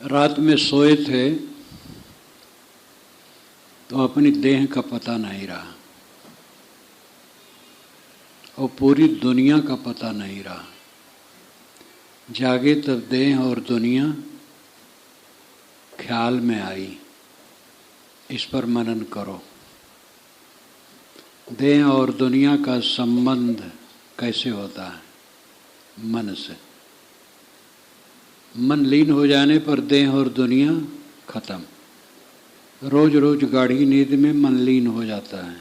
रात में सोए थे तो अपनी देह का पता नहीं रहा और पूरी दुनिया का पता नहीं रहा। जागे तब देह और दुनिया ख्याल में आई। इस पर मनन करो। देह और दुनिया का संबंध कैसे होता है? मन से। मन लीन हो जाने पर देह और दुनिया खत्म। रोज रोज गाढ़ी नींद में मन लीन हो जाता है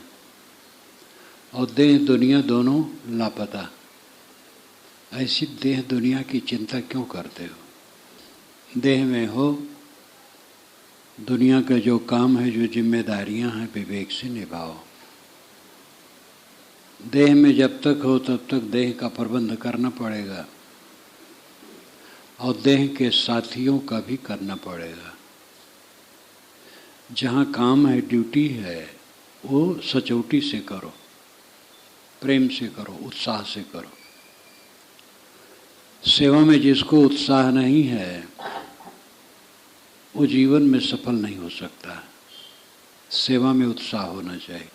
और देह दुनिया दोनों लापता। ऐसी देह दुनिया की चिंता क्यों करते हो? देह में हो, दुनिया का जो काम है, जो जिम्मेदारियां हैं, विवेक से निभाओ। देह में जब तक हो तब तक देह का प्रबंध करना पड़ेगा और देह के साथियों का भी करना पड़ेगा। जहाँ काम है, ड्यूटी है, वो सचोटी से करो, प्रेम से करो, उत्साह से करो। सेवा में जिसको उत्साह नहीं है वो जीवन में सफल नहीं हो सकता। सेवा में उत्साह होना चाहिए।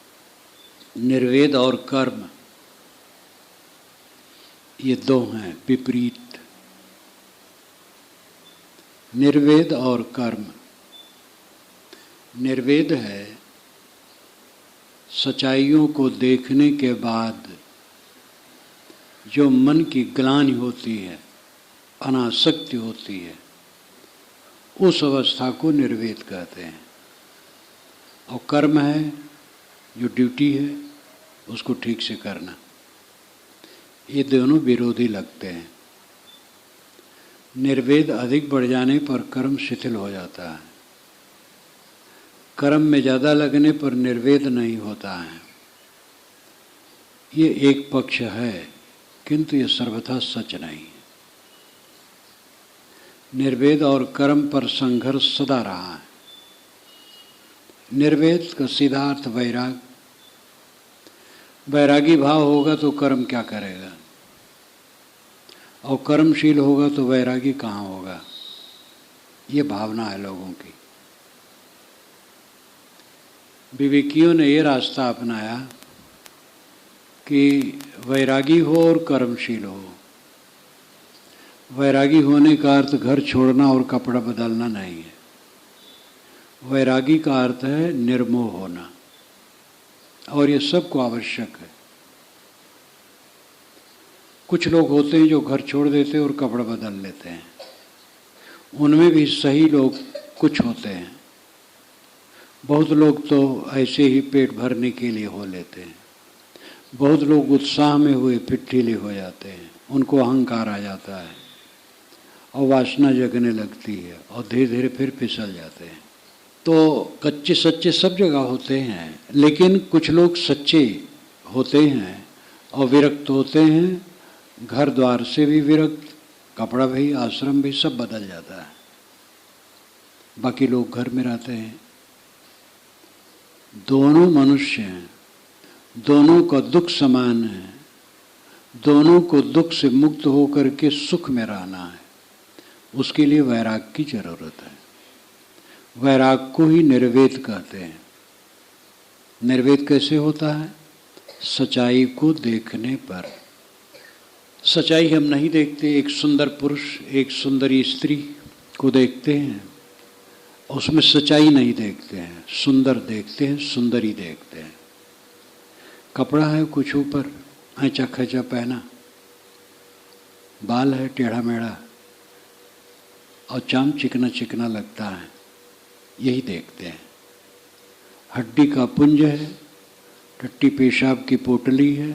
निर्वेद और कर्म ये दो हैं विपरीत। निर्वेद और कर्म। निर्वेद है सच्चाइयों को देखने के बाद जो मन की ग्लानि होती है, अनासक्ति होती है, उस अवस्था को निर्वेद कहते हैं। और कर्म है जो ड्यूटी है, उसको ठीक से करना। ये दोनों विरोधी लगते हैं। निर्वेद अधिक बढ़ जाने पर कर्म शिथिल हो जाता है। कर्म में ज़्यादा लगने पर निर्वेद नहीं होता है। ये एक पक्ष है, किंतु ये सर्वथा सच नहीं। निर्वेद और कर्म पर संघर्ष सदा रहा है। निर्वेद का सीधा अर्थ वैराग। वैरागी भाव होगा तो कर्म क्या करेगा, और कर्मशील होगा तो वैरागी कहाँ होगा? ये भावना है लोगों की। विवेकियों ने ये रास्ता अपनाया कि वैरागी हो और कर्मशील हो। वैरागी होने का अर्थ घर छोड़ना और कपड़ा बदलना नहीं है। वैरागी का अर्थ है निर्मोह होना, और ये सबको आवश्यक है। कुछ लोग होते हैं जो घर छोड़ देते हैं और कपड़ा बदल लेते हैं। उनमें भी सही लोग कुछ होते हैं। बहुत लोग तो ऐसे ही पेट भरने के लिए हो लेते हैं। बहुत लोग उत्साह में हुए फिर हो जाते हैं। उनको अहंकार आ जाता है और वासना जगने लगती है और धीरे धीरे फिर फिसल जाते हैं। तो कच्चे सच्चे सब जगह होते हैं, लेकिन कुछ लोग सच्चे होते हैं और विरक्त होते हैं। घर द्वार से भी विरक्त, कपड़ा भी, आश्रम भी, सब बदल जाता है। बाकी लोग घर में रहते हैं। दोनों मनुष्य हैं, दोनों का दुख समान है। दोनों को दुख से मुक्त होकर के सुख में रहना है। उसके लिए वैराग की जरूरत है। वैराग को ही निर्वेद कहते हैं। निर्वेद कैसे होता है? सच्चाई को देखने पर। सच्चाई हम नहीं देखते। एक सुंदर पुरुष, एक सुंदरी स्त्री को देखते हैं, उसमें सच्चाई नहीं देखते हैं। सुंदर देखते हैं, सुंदरी देखते हैं। कपड़ा है कुछ ऊपर ऐंचा खैचा पहना, बाल है टेढ़ा मेढ़ा और चाम चिकना चिकना लगता है, यही देखते हैं। हड्डी का पुंज है, टट्टी पेशाब की पोटली है,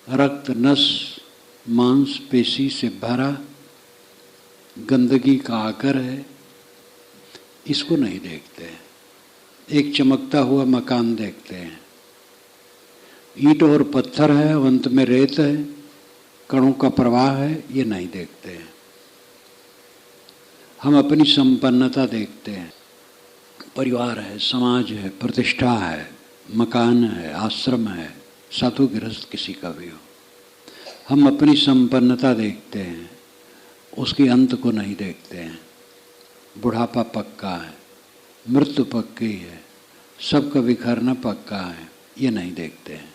रक्त नस मांस पेशी से भरा गंदगी का आकर है, इसको नहीं देखते हैं। एक चमकता हुआ मकान देखते हैं। ईंट और पत्थर है, अंत में रेत है, कणों का प्रवाह है, ये नहीं देखते हैं। हम अपनी संपन्नता देखते हैं। परिवार है, समाज है, प्रतिष्ठा है, मकान है, आश्रम है, साधु गृहस्थ किसी का भी हो। हम अपनी संपन्नता देखते हैं, उसके अंत को नहीं देखते हैं। बुढ़ापा पक्का है, मृत्यु पक्की है, सबका बिखरना पक्का है, ये नहीं देखते हैं।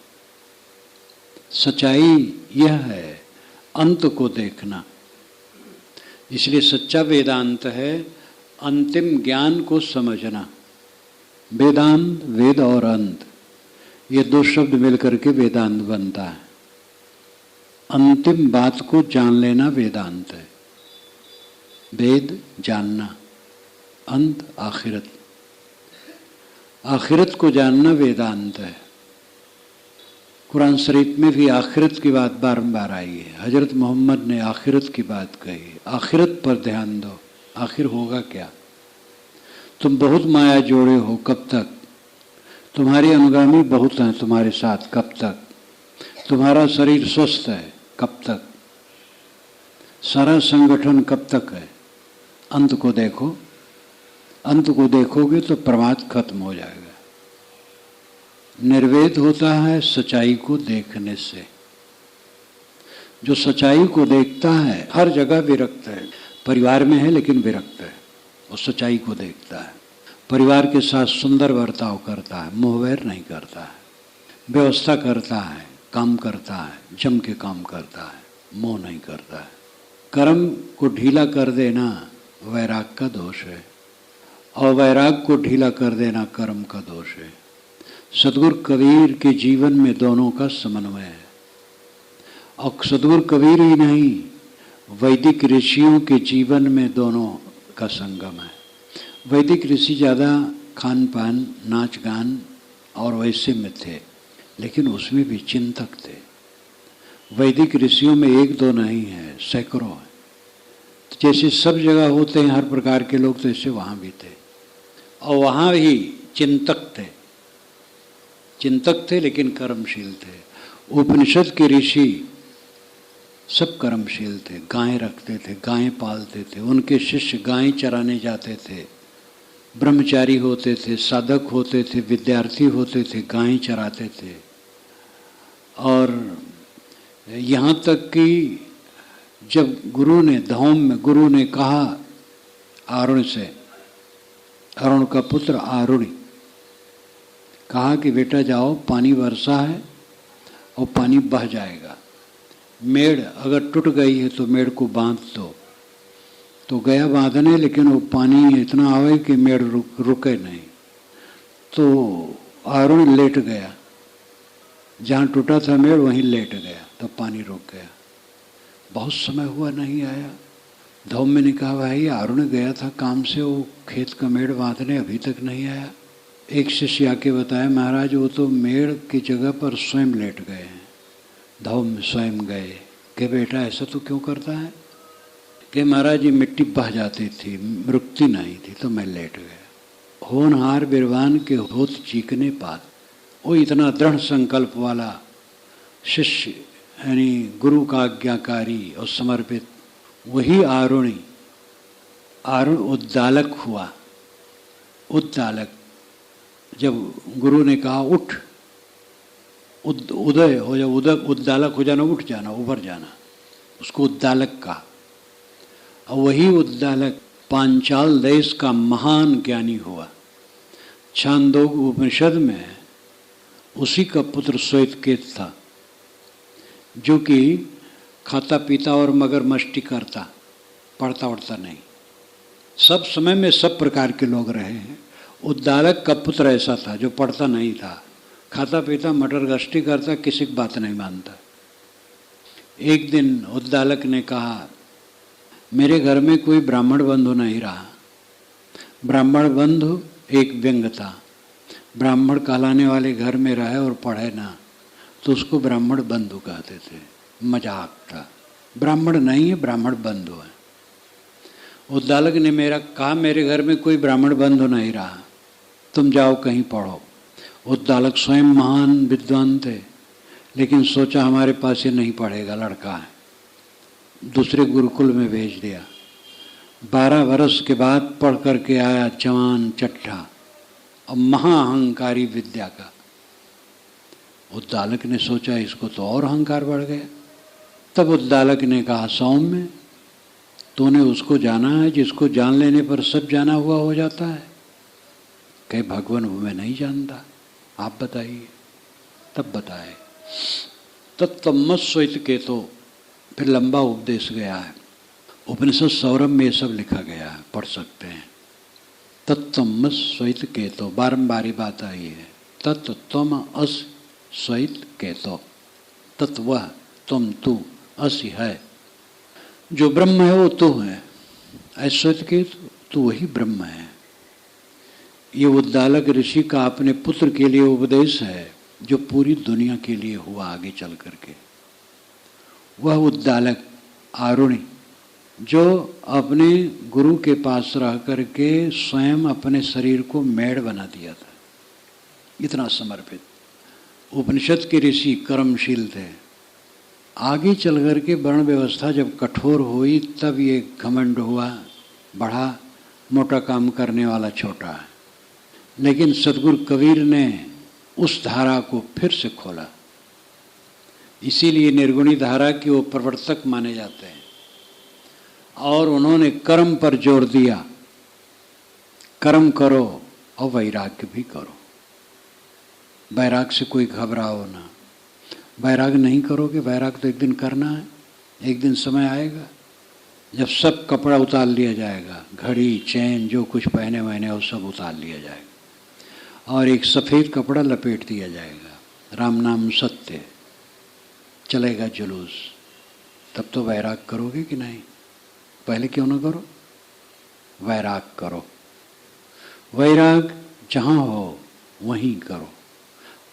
सच्चाई यह है अंत को देखना। इसलिए सच्चा वेदांत है अंतिम ज्ञान को समझना। वेदांत, वेद और अंत, ये दो शब्द मिलकर के वेदांत बनता है। अंतिम बात को जान लेना वेदांत है। वेद जानना, अंत आखिरत, आखिरत को जानना वेदांत है। कुरान शरीफ में भी आखिरत की बात बारंबार आई है। हजरत मोहम्मद ने आखिरत की बात कही। आखिरत पर ध्यान दो, आखिर होगा क्या? तुम बहुत माया जोड़े हो, कब तक? तुम्हारे अनुगामी बहुत हैं तुम्हारे साथ, कब तक? तुम्हारा शरीर स्वस्थ है, कब तक? सारा संगठन कब तक है? अंत को देखो। अंत को देखोगे तो प्रमाद खत्म हो जाएगा। निर्वेद होता है सच्चाई को देखने से। जो सच्चाई को देखता है हर जगह विरक्त है। परिवार में है लेकिन विरक्त है, वो सच्चाई को देखता है। परिवार के साथ सुंदर बर्ताव करता है, मोहवैर नहीं करता है, व्यवस्था करता है, काम करता है, जम के काम करता है, मोह नहीं करता है। कर्म को ढीला कर देना वैराग का दोष है, और वैराग को ढीला कर देना कर्म का दोष है। सदगुरु कबीर के जीवन में दोनों का समन्वय है। और सदगुरु कबीर ही नहीं, वैदिक ऋषियों के जीवन में दोनों का संगम है। वैदिक ऋषि ज़्यादा खान पान, नाच गान और वैसे में थे, लेकिन उसमें भी चिंतक थे। वैदिक ऋषियों में एक दो नहीं है, सैकड़ों हैं। जैसे सब जगह होते हैं हर प्रकार के लोग, तो ऐसे वहाँ भी थे। और वहाँ भी चिंतक थे, चिंतक थे लेकिन कर्मशील थे। उपनिषद के ऋषि सब कर्मशील थे, गायें रखते थे, गायें पालते थे, उनके शिष्य गायें चराने जाते थे, ब्रह्मचारी होते थे, साधक होते थे, विद्यार्थी होते थे, गायें चराते थे। और यहाँ तक कि जब गुरु ने धौम में गुरु ने कहा अरुण से, अरुण का पुत्र आरुणि, कहा कि बेटा जाओ, पानी वर्षा है और पानी बह जाएगा, मेड़ अगर टूट गई है तो मेड़ को बांध दो। तो गया बांधने, लेकिन वो पानी इतना आवे कि मेड़ रुके नहीं। तो आरुण लेट गया, जहाँ टूटा था मेड़ वहीं लेट गया, तो पानी रुक गया। बहुत समय हुआ नहीं आया। धौम्य ने कहा भाई आरुण गया था काम से, वो खेत का मेड़ बांधने, अभी तक नहीं आया। एक शिष्य आके बताया महाराज वो तो मेड़ की जगह पर स्वयं लेट गए हैं। धौम्य स्वयं गए कि बेटा ऐसा तो क्यों करता है? कि महाराज ये मिट्टी बह जाती थी, रुकती नहीं थी, तो मैं लेट गया। होनहार बिरवान के होत चीकने पात। वो इतना दृढ़ संकल्प वाला शिष्य, यानी गुरु का आज्ञाकारी और समर्पित, वही आरुणि, आरुण उद्दालक हुआ। उद्दालक, जब गुरु ने कहा उठ, उदय हो जा, उद्दालक हो जाना, उठ जाना, उभर जाना, उसको उद्दालक कहा। और वही उद्दालक पांचाल देश का महान ज्ञानी हुआ। छांदोग उपनिषद में उसी का पुत्र श्वेतकेत था, जो कि खाता पीता और मगरमस्ती करता, पढ़ता उड़ता नहीं। सब समय में सब प्रकार के लोग रहे हैं। उद्दालक का पुत्र ऐसा था जो पढ़ता नहीं था, खाता पीता मटर गश्ती करता, किसी की बात नहीं मानता। एक दिन उद्दालक ने कहा मेरे घर में कोई ब्राह्मण बंधु नहीं रहा। ब्राह्मण बंधु एक व्यंग था। ब्राह्मण कहलाने वाले घर में रहे और पढ़े ना, तो उसको ब्राह्मण बंधु कहते थे, मजाक था। ब्राह्मण नहीं है, ब्राह्मण बंधु है। उद्दालक ने मेरा कहा मेरे घर में कोई ब्राह्मण बंधु नहीं रहा, तुम जाओ कहीं पढ़ो। उद्दालक स्वयं महान विद्वान थे, लेकिन सोचा हमारे पास ये नहीं पढ़ेगा, लड़का है, दूसरे गुरुकुल में भेज दिया। 12 वर्ष के बाद पढ़ करके आया, जवान चट्टा और महाअहंकारी विद्या का। उद्दालक ने सोचा इसको तो और अहंकार बढ़ गया। तब उद्दालक ने कहा सौम्य तूने उसको जाना है जिसको जान लेने पर सब जाना हुआ हो जाता है? कहे भगवान वो मैं नहीं जानता, आप बताइए। तब बताए तत्तमस्वित के तो फिर लंबा उपदेश गया है। उपनिषद सौरभ में ये सब लिखा गया है, पढ़ सकते हैं। तत्तमस्वित के तो बारंबार बात आई है। तत्तम अस स्वित के तो तत्व तुम तू असि है, जो ब्रह्म है वो तू है। ऐश्वर्य के तू वही ब्रह्म है। ये उद्दालक ऋषि का अपने पुत्र के लिए उपदेश है जो पूरी दुनिया के लिए हुआ आगे चल करके। वह उद्दालक आरुणि जो अपने गुरु के पास रह करके स्वयं अपने शरीर को मेढ़ बना दिया था, इतना समर्पित। उपनिषद के ऋषि कर्मशील थे। आगे चल कर के वर्ण व्यवस्था जब कठोर हुई तब ये घमंड हुआ, बड़ा मोटा काम करने वाला छोटा है। लेकिन सदगुरु कबीर ने उस धारा को फिर से खोला। इसीलिए निर्गुणी धारा की वो प्रवर्तक माने जाते हैं। और उन्होंने कर्म पर जोर दिया, कर्म करो और वैराग्य भी करो। वैराग से कोई घबराओ ना। वैराग नहीं करोगे, वैराग तो एक दिन करना है। एक दिन समय आएगा जब सब कपड़ा उतार लिया जाएगा, घड़ी चैन जो कुछ पहने वहने वो सब उतार लिया जाएगा और एक सफ़ेद कपड़ा लपेट दिया जाएगा। राम नाम सत्य, चलेगा जुलूस। तब तो वैराग करोगे कि नहीं? पहले क्यों ना करो? वैराग करो। वैराग जहाँ हो वहीं करो।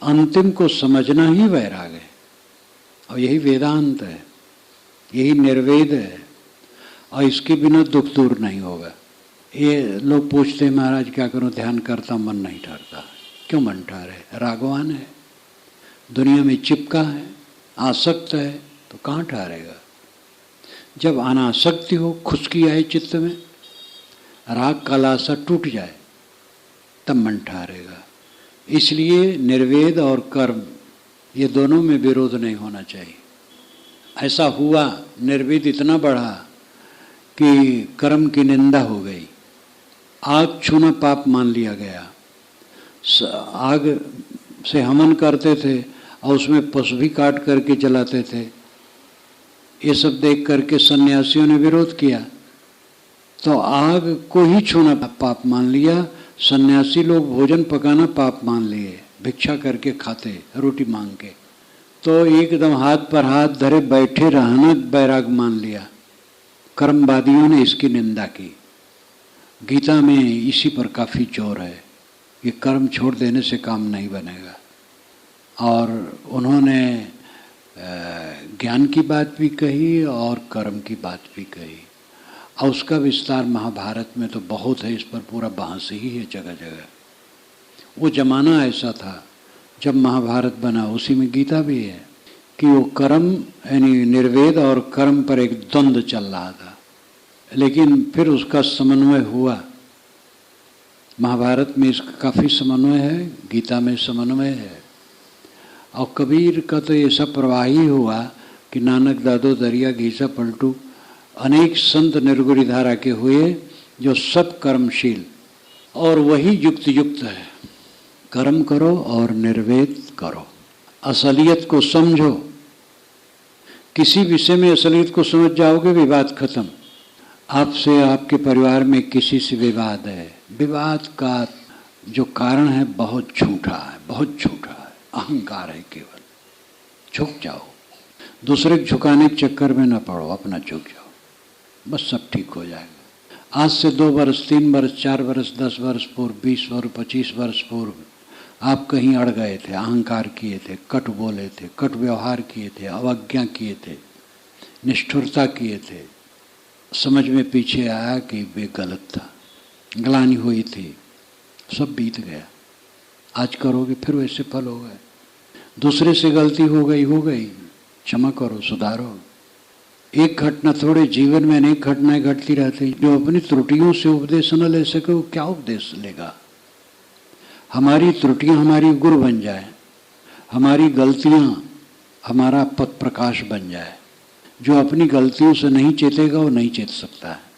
अंतिम को समझना ही वैराग है और यही वेदांत है, यही निर्वेद है। और इसके बिना दुख दूर नहीं होगा। ये लोग पूछते हैं महाराज क्या करूं, ध्यान करता मन नहीं ठहरता। क्यों मन ठहरे? रागवान है, दुनिया में चिपका है, आसक्त है, तो कहाँ ठहरेगा? जब अनासक्ति हो, खुशकी आए चित्त में, राग का लाशा टूट जाए, तब मन ठहरेगा। इसलिए निर्वेद और कर्म ये दोनों में विरोध नहीं होना चाहिए। ऐसा हुआ, निर्वेद इतना बढ़ा कि कर्म की निंदा हो गई। आग छूना पाप मान लिया गया। आग से हवन करते थे और उसमें पशु भी काट करके जलाते थे। ये सब देख करके सन्यासियों ने विरोध किया, तो आग को ही छूना पाप मान लिया। सन्यासी लोग भोजन पकाना पाप मान लिए, भिक्षा करके खाते, रोटी मांग के। तो एकदम हाथ पर हाथ धरे बैठे रहना बैराग मान लिया। कर्मवादियों ने इसकी निंदा की। गीता में इसी पर काफ़ी जोर है कि कर्म छोड़ देने से काम नहीं बनेगा। और उन्होंने ज्ञान की बात भी कही और कर्म की बात भी कही। और उसका विस्तार महाभारत में तो बहुत है, इस पर पूरा बहस ही है जगह जगह। वो जमाना ऐसा था जब महाभारत बना, उसी में गीता भी है कि वो कर्म यानी निर्वेद और कर्म पर एक द्वंद्व चल रहा था। लेकिन फिर उसका समन्वय हुआ। महाभारत में इसका काफ़ी समन्वय है, गीता में समन्वय है। और कबीर का तो ये सब प्रवाह ही हुआ कि नानक दादो दरिया घीसा पलटू अनेक संत निर्गुणी धारा के हुए जो सब कर्मशील, और वही युक्त युक्त है। कर्म करो और निर्वेद करो, असलियत को समझो। किसी विषय में असलियत को समझ जाओगे, विवाद खत्म। आपसे, आपके परिवार में किसी से विवाद है, विवाद का जो कारण है बहुत झूठा है, बहुत झूठा है, अहंकार है केवल। झुक जाओ, दूसरे को झुकाने के चक्कर में न पड़ो, अपना झुक जाओ, बस सब ठीक हो जाएगा। आज से 2 वर्ष, 3 वर्ष, 4 वर्ष, 10 वर्ष पूर्व, 20 वर्ष, 25 वर्ष पूर्व आप कहीं अड़ गए थे, अहंकार किए थे, कट बोले थे, कट व्यवहार किए थे, अवज्ञा किए थे, निष्ठुरता किए थे। समझ में पीछे आया कि वे गलत था, ग्लानि हुई थी, सब बीत गया। आज करोगे फिर वैसे फल हो गए। दूसरे से गलती हो गई, क्षमा करो, सुधारो। एक घटना थोड़े, जीवन में अनेक घटनाएं घटती रहती। जो अपनी त्रुटियों से उपदेश न ले सके वो क्या उपदेश लेगा? हमारी त्रुटियां हमारी गुरु बन जाए, हमारी गलतियां हमारा पथ प्रकाश बन जाए। जो अपनी गलतियों से नहीं चेतेगा वो नहीं चेत सकता है।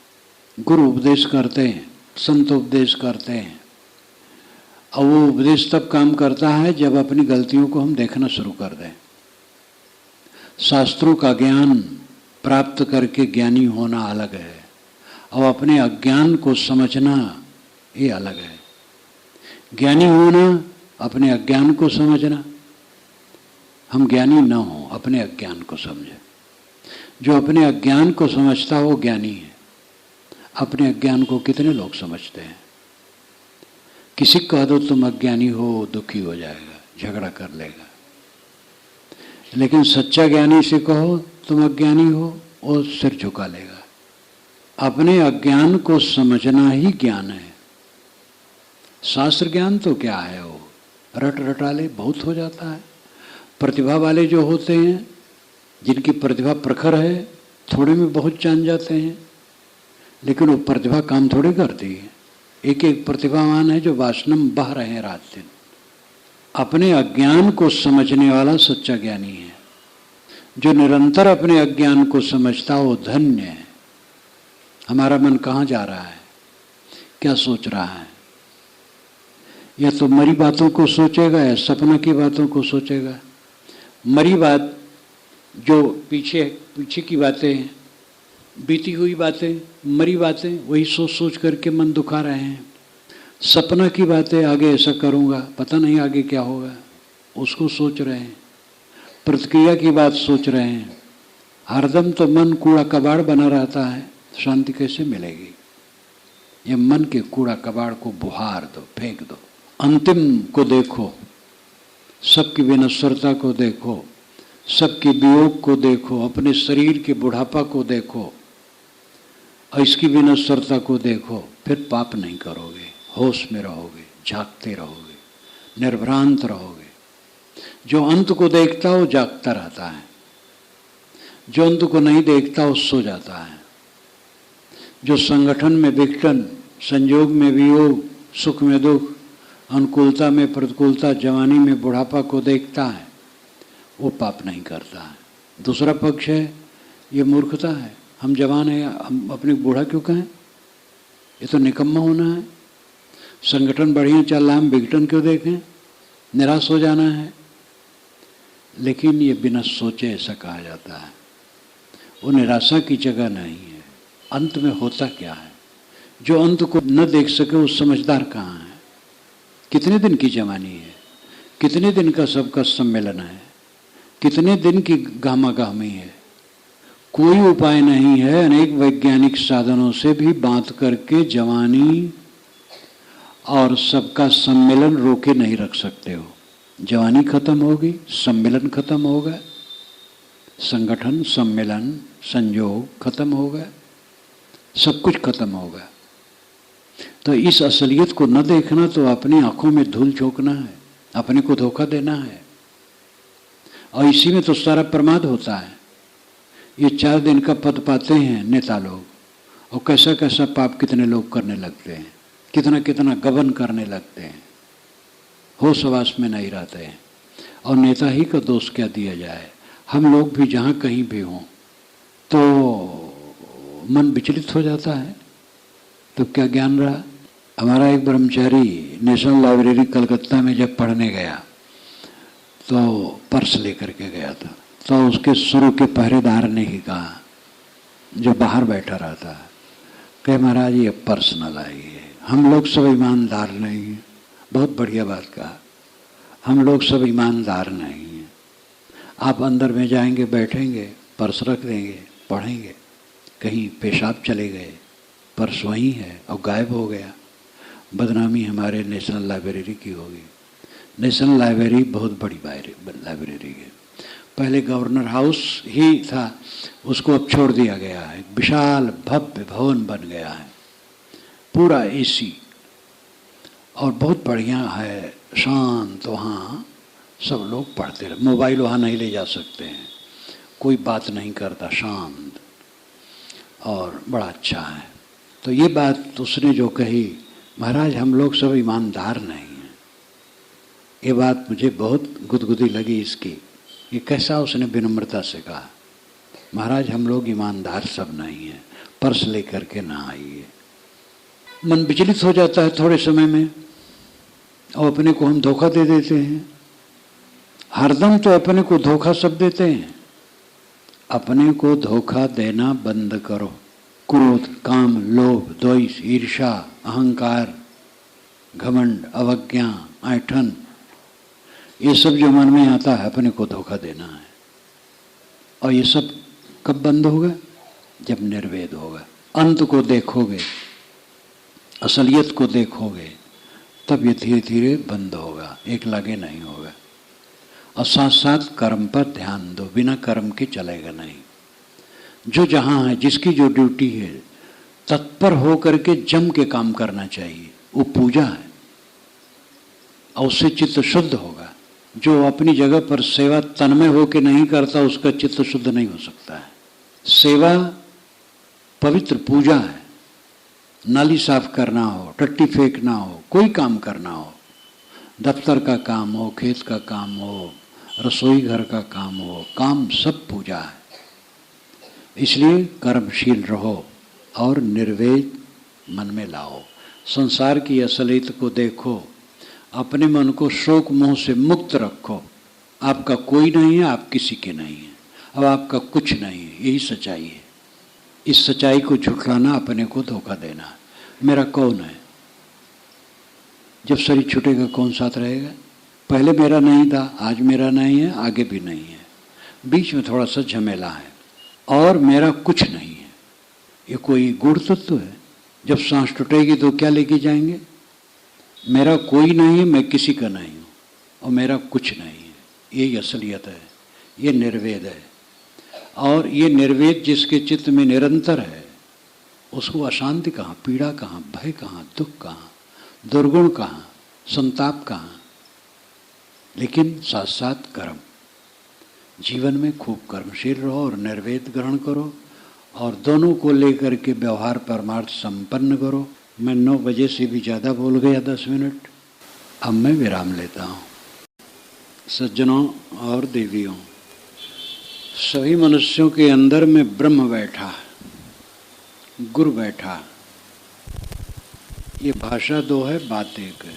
गुरु उपदेश करते हैं, संत उपदेश करते हैं, और वो उपदेश तब काम करता है जब अपनी गलतियों को हम देखना शुरू कर दें। शास्त्रों का ज्ञान प्राप्त करके ज्ञानी होना अलग है, और अपने अज्ञान को समझना ये अलग है। ज्ञानी होना, अपने अज्ञान को समझना। हम ज्ञानी न हो, अपने अज्ञान को समझे। जो अपने अज्ञान को समझता हो वो ज्ञानी है। अपने अज्ञान को कितने लोग समझते हैं? किसी को कह दो तुम अज्ञानी हो, दुखी हो जाएगा, झगड़ा कर लेगा। लेकिन सच्चा ज्ञानी से कहो तुम अज्ञानी हो, वो सिर झुका लेगा। अपने अज्ञान को समझना ही ज्ञान है। शास्त्र ज्ञान तो क्या है, वो रट रटाले बहुत हो जाता है। प्रतिभा वाले जो होते हैं, जिनकी प्रतिभा प्रखर है, थोड़े में बहुत जान जाते हैं, लेकिन वो प्रतिभा काम थोड़ी करती है। एक एक प्रतिभावान है जो वासना में बह रहे हैं रात दिन। अपने अज्ञान को समझने वाला सच्चा ज्ञानी है। जो निरंतर अपने अज्ञान को समझता वो धन्य है। हमारा मन कहाँ जा रहा है, क्या सोच रहा है? या तो मरी बातों को सोचेगा या सपना की बातों को सोचेगा। मरी बात जो पीछे की बातें, बीती हुई बातें, मरी बातें, वही सोच सोच करके मन दुखा रहे हैं। सपना की बातें, आगे ऐसा करूँगा, पता नहीं आगे क्या होगा, उसको सोच रहे हैं। प्रतिक्रिया की बात सोच रहे हैं। हरदम तो मन कूड़ा कबाड़ बना रहता है, शांति कैसे मिलेगी? ये मन के कूड़ा कबाड़ को बुहार दो, फेंक दो। अंतिम को देखो, सबकी विनश्वरता को देखो, सबके वियोग को देखो, अपने शरीर के बुढ़ापा को देखो, और इसकी विनश्वरता को देखो। फिर पाप नहीं करोगे, होश में रहोगे, जागते रहोगे, निर्भ्रांत रहोगे। जो अंत को देखता हो जागता रहता है, जो अंत को नहीं देखता वो सो जाता है। जो संगठन में विघटन, संयोग में वियोग, सुख में दुख, अनुकूलता में प्रतिकूलता, जवानी में बुढ़ापा को देखता है, वो पाप नहीं करता है। दूसरा पक्ष है ये मूर्खता है। हम जवान हैं, हम अपने बूढ़ा क्यों कहें? ये तो निकम्मा होना है। संगठन बढ़िया चल रहा है, हम विघटन क्यों देखें? निराश हो जाना है। लेकिन ये बिना सोचे ऐसा कहा जाता है, वो निराशा की जगह नहीं है। अंत में होता क्या है? जो अंत को न देख सके वो समझदार कहाँ है? कितने दिन की जवानी है, कितने दिन का सबका सम्मेलन है, कितने दिन की गामागामी है। कोई उपाय नहीं है। अनेक वैज्ञानिक साधनों से भी बात करके जवानी और सबका सम्मेलन रोके नहीं रख सकते हो। जवानी खत्म होगी, सम्मेलन खत्म होगा, संगठन, सम्मेलन, संयोग खत्म होगा, सब कुछ खत्म होगा। तो इस असलियत को न देखना तो अपनी आंखों में धूल झोंकना है, अपने को धोखा देना है, और इसी में तो सारा प्रमाद होता है। ये 4 दिन का पद पाते हैं नेता लोग, और कैसा कैसा पाप कितने लोग करने लगते हैं, कितना कितना गबन करने लगते हैं, होश हवास में नहीं रहते हैं। और नेता ही का दोष क्या दिया जाए? हम लोग भी जहाँ कहीं भी हों तो मन विचलित हो जाता है, तो क्या ज्ञान रहा? हमारा एक ब्रह्मचारी नेशनल लाइब्रेरी कलकत्ता में जब पढ़ने गया तो पर्स लेकर के गया था। तो उसके शुरू के पहरेदार ने ही कहा, जो बाहर बैठा रहता है, कि महाराज ये पर्स न लाइए, हम लोग सब ईमानदार नहीं हैं। बहुत बढ़िया बात कहा, हम लोग सब ईमानदार नहीं हैं। आप अंदर में जाएंगे, बैठेंगे, पर्स रख देंगे, पढ़ेंगे, कहीं पेशाब चले गए, पर्स वहीं है और गायब हो गया, बदनामी हमारे नेशनल लाइब्रेरी की होगी। नेशनल लाइब्रेरी बहुत बड़ी लाइब्रेरी है। पहले गवर्नर हाउस ही था, उसको अब छोड़ दिया गया है। विशाल भव्य भवन बन गया है, पूरा एसी, और बहुत बढ़िया है, शांत। वहाँ सब लोग पढ़ते रहे, मोबाइल वहाँ नहीं ले जा सकते हैं, कोई बात नहीं करता, शांत और बड़ा अच्छा है। तो ये बात उसने जो कही, महाराज हम लोग सब ईमानदार नहीं हैं, ये बात मुझे बहुत गुदगुदी लगी इसकी। ये कैसा उसने विनम्रता से कहा। महाराज हम लोग ईमानदार सब नहीं है, पर्स लेकर के ना आइए। मन विचलित हो जाता है थोड़े समय में और अपने को हम धोखा दे देते हैं। हरदम तो अपने को धोखा सब देते हैं। अपने को धोखा देना बंद करो। क्रोध, काम, लोभ, द्वेष, ईर्ष्या, अहंकार, घमंड, अवज्ञा, ऐंठन, ये सब जो मन में आता है अपने को धोखा देना है। और ये सब कब बंद होगा? जब निर्वेद होगा। अंत को देखोगे, असलियत को देखोगे, तब ये धीरे धीरे बंद होगा, एक लगे नहीं होगा। और साथ साथ कर्म पर ध्यान दो, बिना कर्म के चलेगा नहीं। जो जहाँ है, जिसकी जो ड्यूटी है, तत्पर हो करके जम के काम करना चाहिए। वो पूजा है और उससे चित्त शुद्ध होगा। जो अपनी जगह पर सेवा तन्मय होकर नहीं करता, उसका चित्त शुद्ध नहीं हो सकता है। सेवा पवित्र पूजा है। नाली साफ करना हो, टट्टी फेंकना हो, कोई काम करना हो, दफ्तर का काम हो, खेत का काम हो, रसोई घर का काम हो, काम सब पूजा है। इसलिए कर्मशील रहो और निर्वेद मन में लाओ। संसार की असलियत को देखो, अपने मन को शोक मोह से मुक्त रखो। आपका कोई नहीं है, आप किसी के नहीं है, अब आपका कुछ नहीं है, यही सच्चाई है। इस सच्चाई को झुठलाना अपने को धोखा देना है। मेरा कौन है? जब शरीर छूटेगा कौन साथ रहेगा? पहले मेरा नहीं था, आज मेरा नहीं है, आगे भी नहीं है, बीच में थोड़ा सा झमेला है। और मेरा कुछ नहीं है, ये कोई गूढ़ तत्व है। जब सांस टूटेगी तो क्या लेके जाएंगे? मेरा कोई नहीं है, मैं किसी का नहीं हूँ, और मेरा कुछ नहीं है। यही असलियत है, ये निर्वेद है। और ये निर्वेद जिसके चित्त में निरंतर है, उसको अशांति कहाँ, पीड़ा कहाँ, भय कहाँ, दुख कहाँ, दुर्गुण कहाँ, संताप कहाँ। लेकिन साथ साथ कर्म, जीवन में खूब कर्मशील रहो और निर्वेद ग्रहण करो, और दोनों को लेकर के व्यवहार परमार्थ संपन्न करो। मैं 9 बजे से भी ज़्यादा बोल गया, 10 मिनट। अब मैं विराम लेता हूँ। सज्जनों और देवियों, सभी मनुष्यों के अंदर में ब्रह्म बैठा, गुरु बैठा। ये भाषा 2 है, बात 1 है।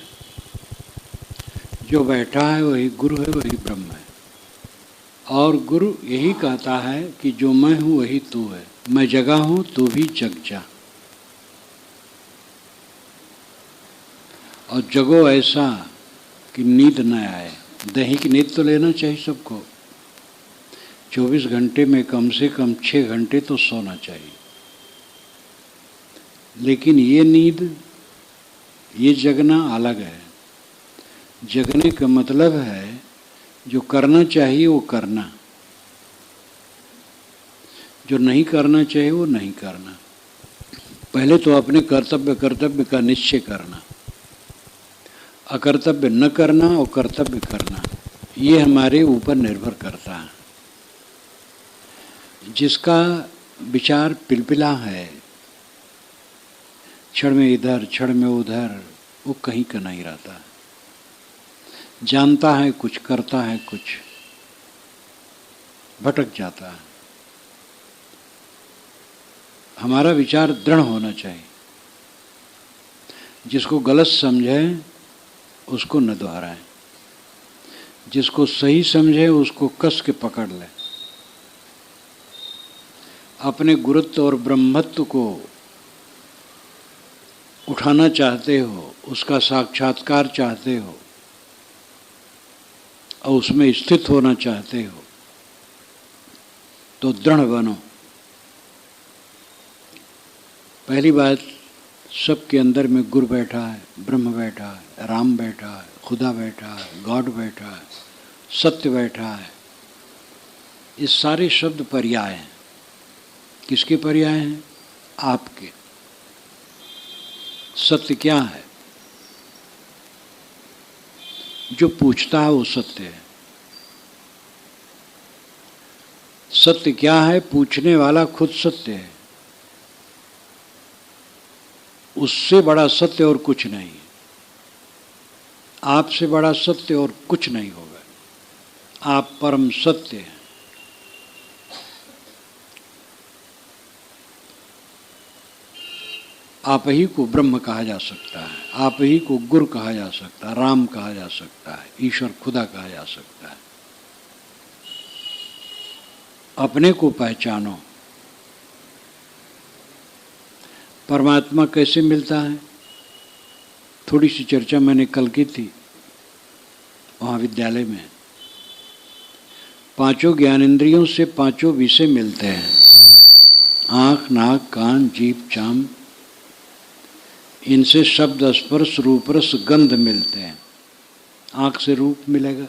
जो बैठा है वही गुरु है, वही ब्रह्म है। और गुरु यही कहता है कि जो मैं हूँ वही तू है, मैं जगा हूँ तू भी जग जा। और जगो ऐसा कि नींद न आए। दैहिक नींद तो लेना चाहिए सबको। 24 घंटे में कम से कम 6 घंटे तो सोना चाहिए। लेकिन ये नींद, ये जगना अलग है। जगने का मतलब है जो करना चाहिए वो करना, जो नहीं करना चाहिए वो नहीं करना। पहले तो अपने कर्तव्य का निश्चय करना, अकर्तव्य न करना और कर्तव्य करना, ये हमारे ऊपर निर्भर करता है। जिसका विचार पिलपिला है, क्षण में इधर क्षण में उधर, वो कहीं का नहीं रहता। जानता है कुछ, करता है कुछ, भटक जाता है। हमारा विचार दृढ़ होना चाहिए। जिसको गलत समझे उसको न दोहराए, जिसको सही समझे उसको कस के पकड़ ले। अपने गुरुत्व और ब्रह्मत्व को उठाना चाहते हो, उसका साक्षात्कार चाहते हो और उसमें स्थित होना चाहते हो, तो दृढ़ बनो। पहली बात, सबके अंदर में गुरु बैठा है, ब्रह्म बैठा है, राम बैठा है, खुदा बैठा है, गॉड बैठा है, सत्य बैठा है। ये सारे शब्द पर्याय हैं। किसके पर्याय हैं? आपके। सत्य क्या है? जो पूछता है वो सत्य है। सत्य क्या है? पूछने वाला खुद सत्य है। उससे बड़ा सत्य और कुछ नहीं। आपसे बड़ा सत्य और कुछ नहीं होगा। आप परम सत्य हैं। आप ही को ब्रह्म कहा जा सकता है, आप ही को गुरु कहा जा सकता है, राम कहा जा सकता है, ईश्वर खुदा कहा जा सकता है। अपने को पहचानो। परमात्मा कैसे मिलता है, थोड़ी सी चर्चा मैंने कल की थी महाविद्यालय में। पांचों ज्ञानेंद्रियों से पांचों विषय मिलते हैं, आँख, नाक, कान, जीभ, चाम। इनसे शब्द, स्पर्श, रूप, रस, गंध मिलते हैं। आँख से रूप मिलेगा,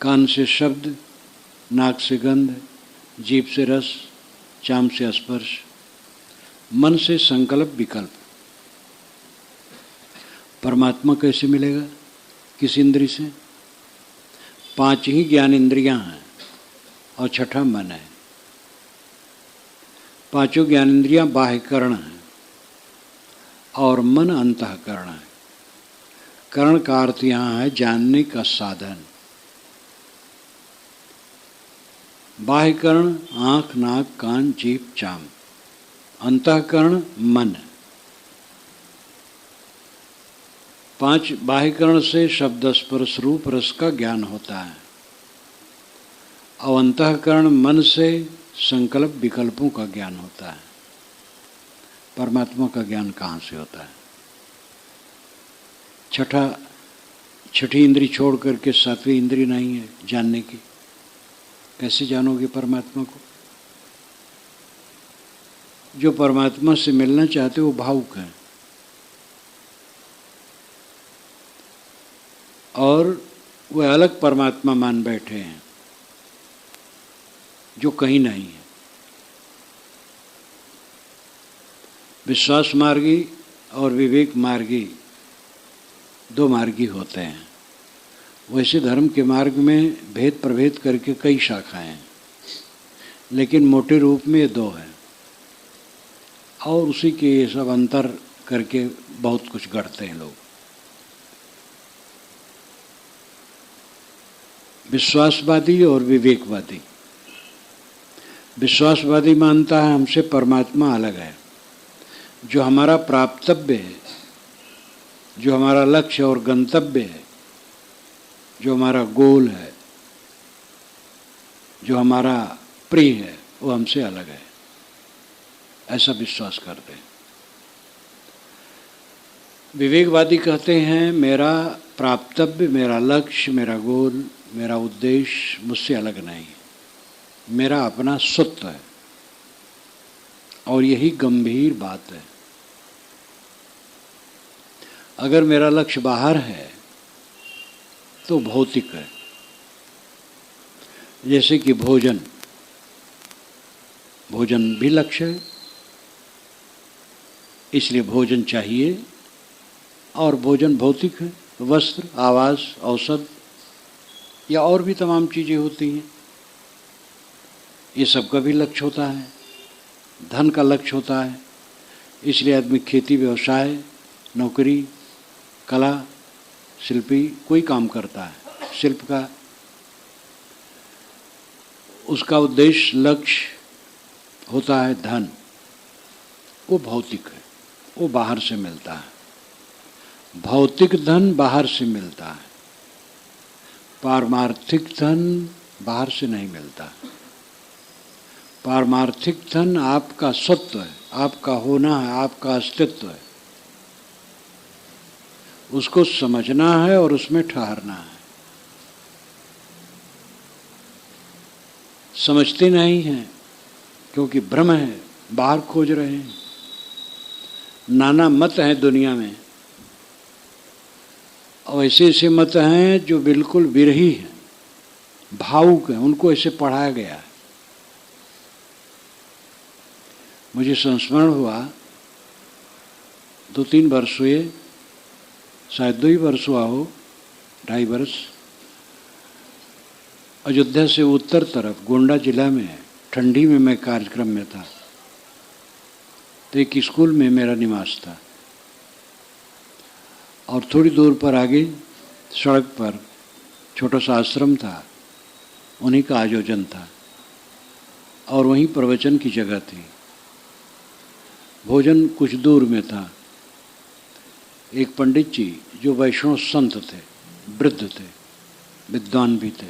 कान से शब्द, नाक से गंध, जीभ से रस, चाम से स्पर्श, मन से संकल्प विकल्प। परमात्मा कैसे मिलेगा, किस इंद्री से? पांच ही ज्ञान इंद्रियां हैं और छठा मन है। पांचों ज्ञान इंद्रियां बाह्यकरण हैं और मन अंतःकरण है। करण का अर्थ यहाँ है जानने का साधन। बाह्यकरण आँख, नाक, कान, जीभ, चाम। अंतःकरण मन। पांच बाह्यकरण से शब्द, स्पर्श, रूप, रस का ज्ञान होता है और अंतःकरण मन से संकल्प विकल्पों का ज्ञान होता है। परमात्मा का ज्ञान कहाँ से होता है? छठी इंद्री छोड़ करके सातवीं इंद्री नहीं है जानने की। कैसे जानोगे परमात्मा को? जो परमात्मा से मिलना चाहते वो भावुक हैं और वह अलग परमात्मा मान बैठे हैं जो कहीं नहीं है। विश्वास मार्गी और विवेक मार्गी दो मार्गी होते हैं। वैसे धर्म के मार्ग में भेद प्रभेद करके कई शाखाएं हैं, लेकिन मोटे रूप में ये दो हैं और उसी के ये सब अंतर करके बहुत कुछ गढ़ते हैं लोग। विश्वासवादी और विवेकवादी। विश्वासवादी मानता है हमसे परमात्मा अलग है, जो हमारा प्राप्तव्य है, जो हमारा लक्ष्य और गंतव्य है, जो हमारा गोल है, जो हमारा प्रिय है, वो हमसे अलग है, ऐसा विश्वास करते हैं। विवेकवादी कहते हैं मेरा प्राप्तव्य, मेरा लक्ष्य, मेरा गोल, मेरा उद्देश्य मुझसे अलग नहीं, मेरा अपना सत्य है और यही गंभीर बात है। अगर मेरा लक्ष्य बाहर है तो भौतिक है, जैसे कि भोजन भी लक्ष्य है, इसलिए भोजन चाहिए और भोजन भौतिक है। वस्त्र, आवास, औषध या और भी तमाम चीज़ें होती हैं, ये सब का भी लक्ष्य होता है। धन का लक्ष्य होता है, इसलिए आदमी खेती, व्यवसाय, नौकरी, कला, शिल्पी कोई काम करता है। शिल्प का उसका उद्देश्य, लक्ष्य होता है धन, वो भौतिक है, वो बाहर से मिलता है। भौतिक धन बाहर से मिलता है, पारमार्थिक धन बाहर से नहीं मिलता। पारमार्थिक धन आपका सत्व है, आपका होना है, आपका अस्तित्व है, उसको समझना है और उसमें ठहरना है। समझते नहीं हैं क्योंकि भ्रम है, बाहर खोज रहे हैं। नाना मत हैं दुनिया में और ऐसे ऐसे मत हैं जो बिल्कुल विरही हैं, भावुक हैं, उनको ऐसे पढ़ाया गया है। मुझे संस्मरण हुआ 2-3 वर्ष हुए, शायद 2 ही वर्ष हुआ हो, 2.5 वर्ष। अयोध्या से उत्तर तरफ गोंडा जिला में ठंडी में मैं कार्यक्रम में था, तो एक स्कूल में मेरा निवास था और थोड़ी दूर पर आगे सड़क पर छोटा सा आश्रम था, उन्हीं का आयोजन था और वहीं प्रवचन की जगह थी। भोजन कुछ दूर में था। एक पंडित जी जो वैष्णव संत थे, वृद्ध थे, विद्वान भी थे,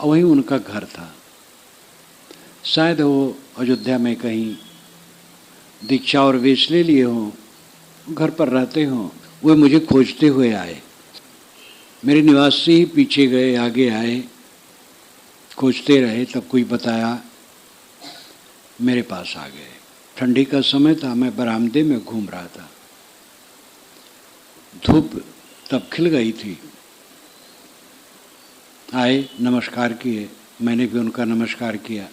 और वहीं उनका घर था। शायद वो अयोध्या में कहीं दीक्षा और वेश ले लिए हों, घर पर रहते हों। वे मुझे खोजते हुए आए, मेरे निवास से ही पीछे गए, आगे आए, खोजते रहे। तब कोई बताया, मेरे पास आ गए। ठंडी का समय था, मैं बरामदे में घूम रहा था, धूप तब खिल गई थी। आए, नमस्कार किए, मैंने भी उनका नमस्कार किया।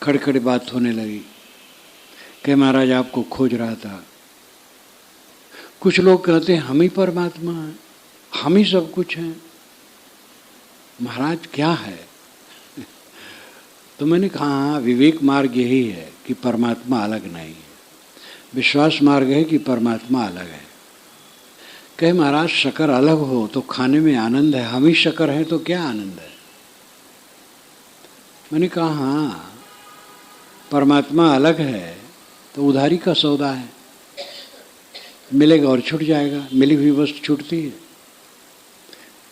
खड़े खड़े बात होने लगी कि महाराज आपको खोज रहा था। कुछ लोग कहते हैं हम ही परमात्मा हैं, हम ही सब कुछ हैं। महाराज क्या है? तो मैंने कहा हाँ, विवेक मार्ग यही है कि परमात्मा अलग नहीं है, विश्वास मार्ग है कि परमात्मा अलग है। कहे महाराज शक्कर अलग हो तो खाने में आनंद है, हम ही शक्कर हैं तो क्या आनंद है? मैंने कहा हाँ, परमात्मा अलग है तो उधारी का सौदा है, मिलेगा और छूट जाएगा, मिली हुई वस्तु छूटती है।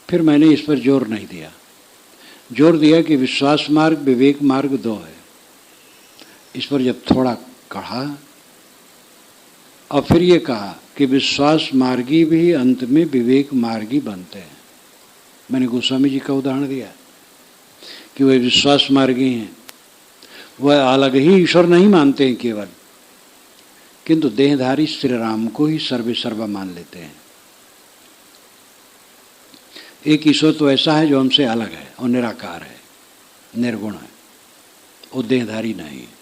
फिर मैंने इस पर जोर नहीं दिया, जोर दिया कि विश्वास मार्ग विवेक मार्ग दो है। इस पर जब थोड़ा कहा और फिर ये कहा कि विश्वास मार्गी भी अंत में विवेक मार्गी बनते हैं। मैंने गोस्वामी जी का उदाहरण दिया कि वह विश्वास मार्गी हैं, वह अलग ही ईश्वर नहीं मानते हैं केवल, किंतु देहधारी श्री राम को ही सर्वे सर्वा मान लेते हैं। एक ईश्वर तो ऐसा है जो हमसे अलग है और निराकार है, निर्गुण है, वो देहधारी नहीं है।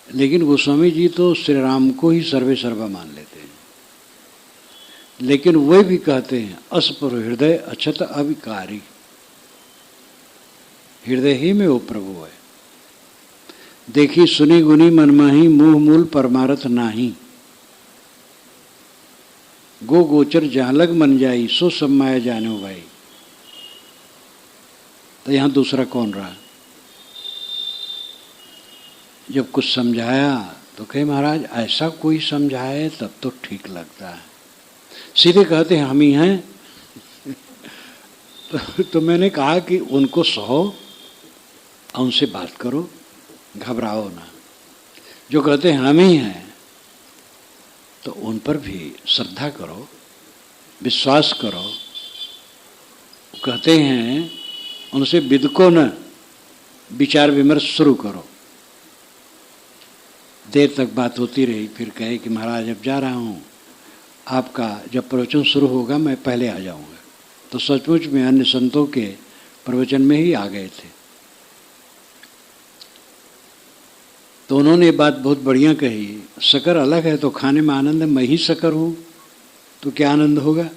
लेकिन गोस्वामी जी तो श्री राम को ही सर्वे सर्वा मान लेते हैं। लेकिन वे भी कहते हैं अस्पर हृदय अक्षत अविकारी, हृदय ही में वो प्रभु है। देखी सुनी गुनी मनमाही, मुंह मूल परमारथ नाही, गो गोचर जहाँ लग मन जाई, सो सब माया जानो भाई। तो यहाँ दूसरा कौन रहा? जब कुछ समझाया तो कहे महाराज ऐसा कोई समझाए तब तो ठीक लगता है, सीधे कहते हैं हम ही हैं। तो मैंने कहा कि उनको सहो, उनसे बात करो, घबराओ ना। जो कहते हैं हम ही हैं तो उन पर भी श्रद्धा करो, विश्वास करो। कहते हैं उनसे विदको न, विचार विमर्श शुरू करो। देर तक बात होती रही, फिर कहे कि महाराज अब जा रहा हूँ, आपका जब प्रवचन शुरू होगा मैं पहले आ जाऊँगा। तो सचमुच में अन्य संतों के प्रवचन में ही आ गए थे। तो उन्होंने बात बहुत बढ़िया कही, शक्कर अलग है तो खाने में आनंद है, मैं ही शक्कर हूँ तो क्या आनंद होगा?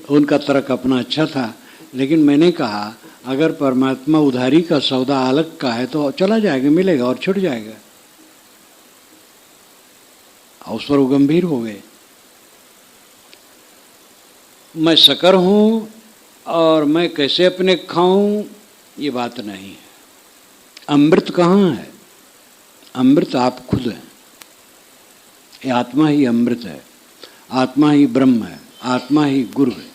उनका तर्क अपना अच्छा था, लेकिन मैंने कहा अगर परमात्मा उधारी का सौदा अलग का है तो चला जाएगा, मिलेगा और छूट जाएगा। और उस पर वो गंभीर हो गए। मैं शक्कर हूँ और मैं कैसे अपने खाऊं, ये बात नहीं है। अमृत कहाँ है? अमृत आप खुद हैं। ये आत्मा ही अमृत है, आत्मा ही ब्रह्म है, आत्मा ही गुरु है।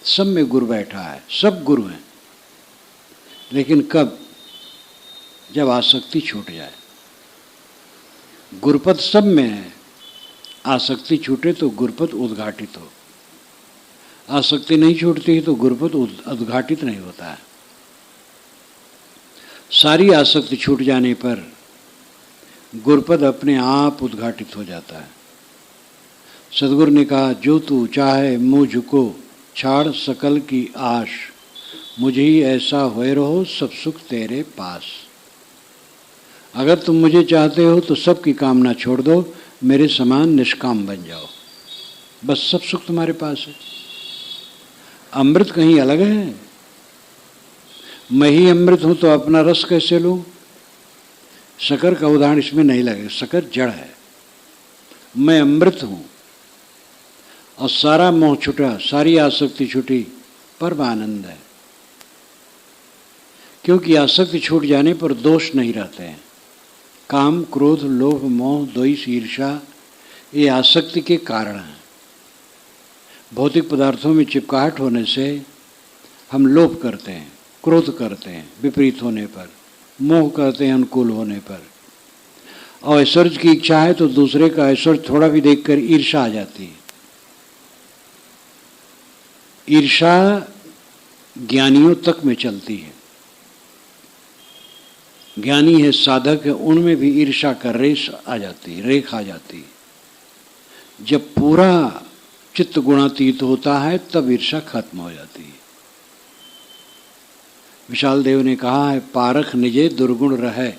सब में गुरु बैठा है, सब गुरु हैं। लेकिन कब? जब आसक्ति छूट जाए। गुरुपद सब में है, आसक्ति छूटे तो गुरुपद उद्घाटित हो। आसक्ति नहीं छूटती है तो गुरुपद उद्घाटित नहीं होता है। सारी आसक्ति छूट जाने पर गुरुपद अपने आप उद्घाटित हो जाता है। सदगुरु ने कहा जो तू चाहे मुझको छाड़ सकल की आश, मुझे ही ऐसा होए रहो सब सुख तेरे पास। अगर तुम मुझे चाहते हो तो सबकी कामना छोड़ दो, मेरे समान निष्काम बन जाओ, बस सब सुख तुम्हारे पास है। अमृत कहीं अलग है? मैं ही अमृत हूं तो अपना रस कैसे लूं? शक्कर का उदाहरण इसमें नहीं लगेगा, शक्कर जड़ है, मैं अमृत हूं और सारा मोह छूटा, सारी आसक्ति छूटी, परम आनंद है। क्योंकि आसक्ति छूट जाने पर दोष नहीं रहते हैं। काम, क्रोध, लोभ, मोह, द्वेष, ईर्ष्या ये आसक्ति के कारण हैं। भौतिक पदार्थों में चिपकाहट होने से हम लोभ करते हैं, क्रोध करते हैं विपरीत होने पर, मोह करते हैं अनुकूल होने पर, और ऐश्वर्य की इच्छा है तो दूसरे का ऐश्वर्य थोड़ा भी देखकर ईर्ष्या आ जाती है। ईर्ष्या ज्ञानियों तक में चलती है। ज्ञानी है, साधक है, उनमें भी ईर्ष्या का रेख आ जाती है। जब पूरा चित्त गुणातीत होता है तब ईर्ष्या खत्म हो जाती है। विशाल देव ने कहा है, पारख निजे दुर्गुण रहे,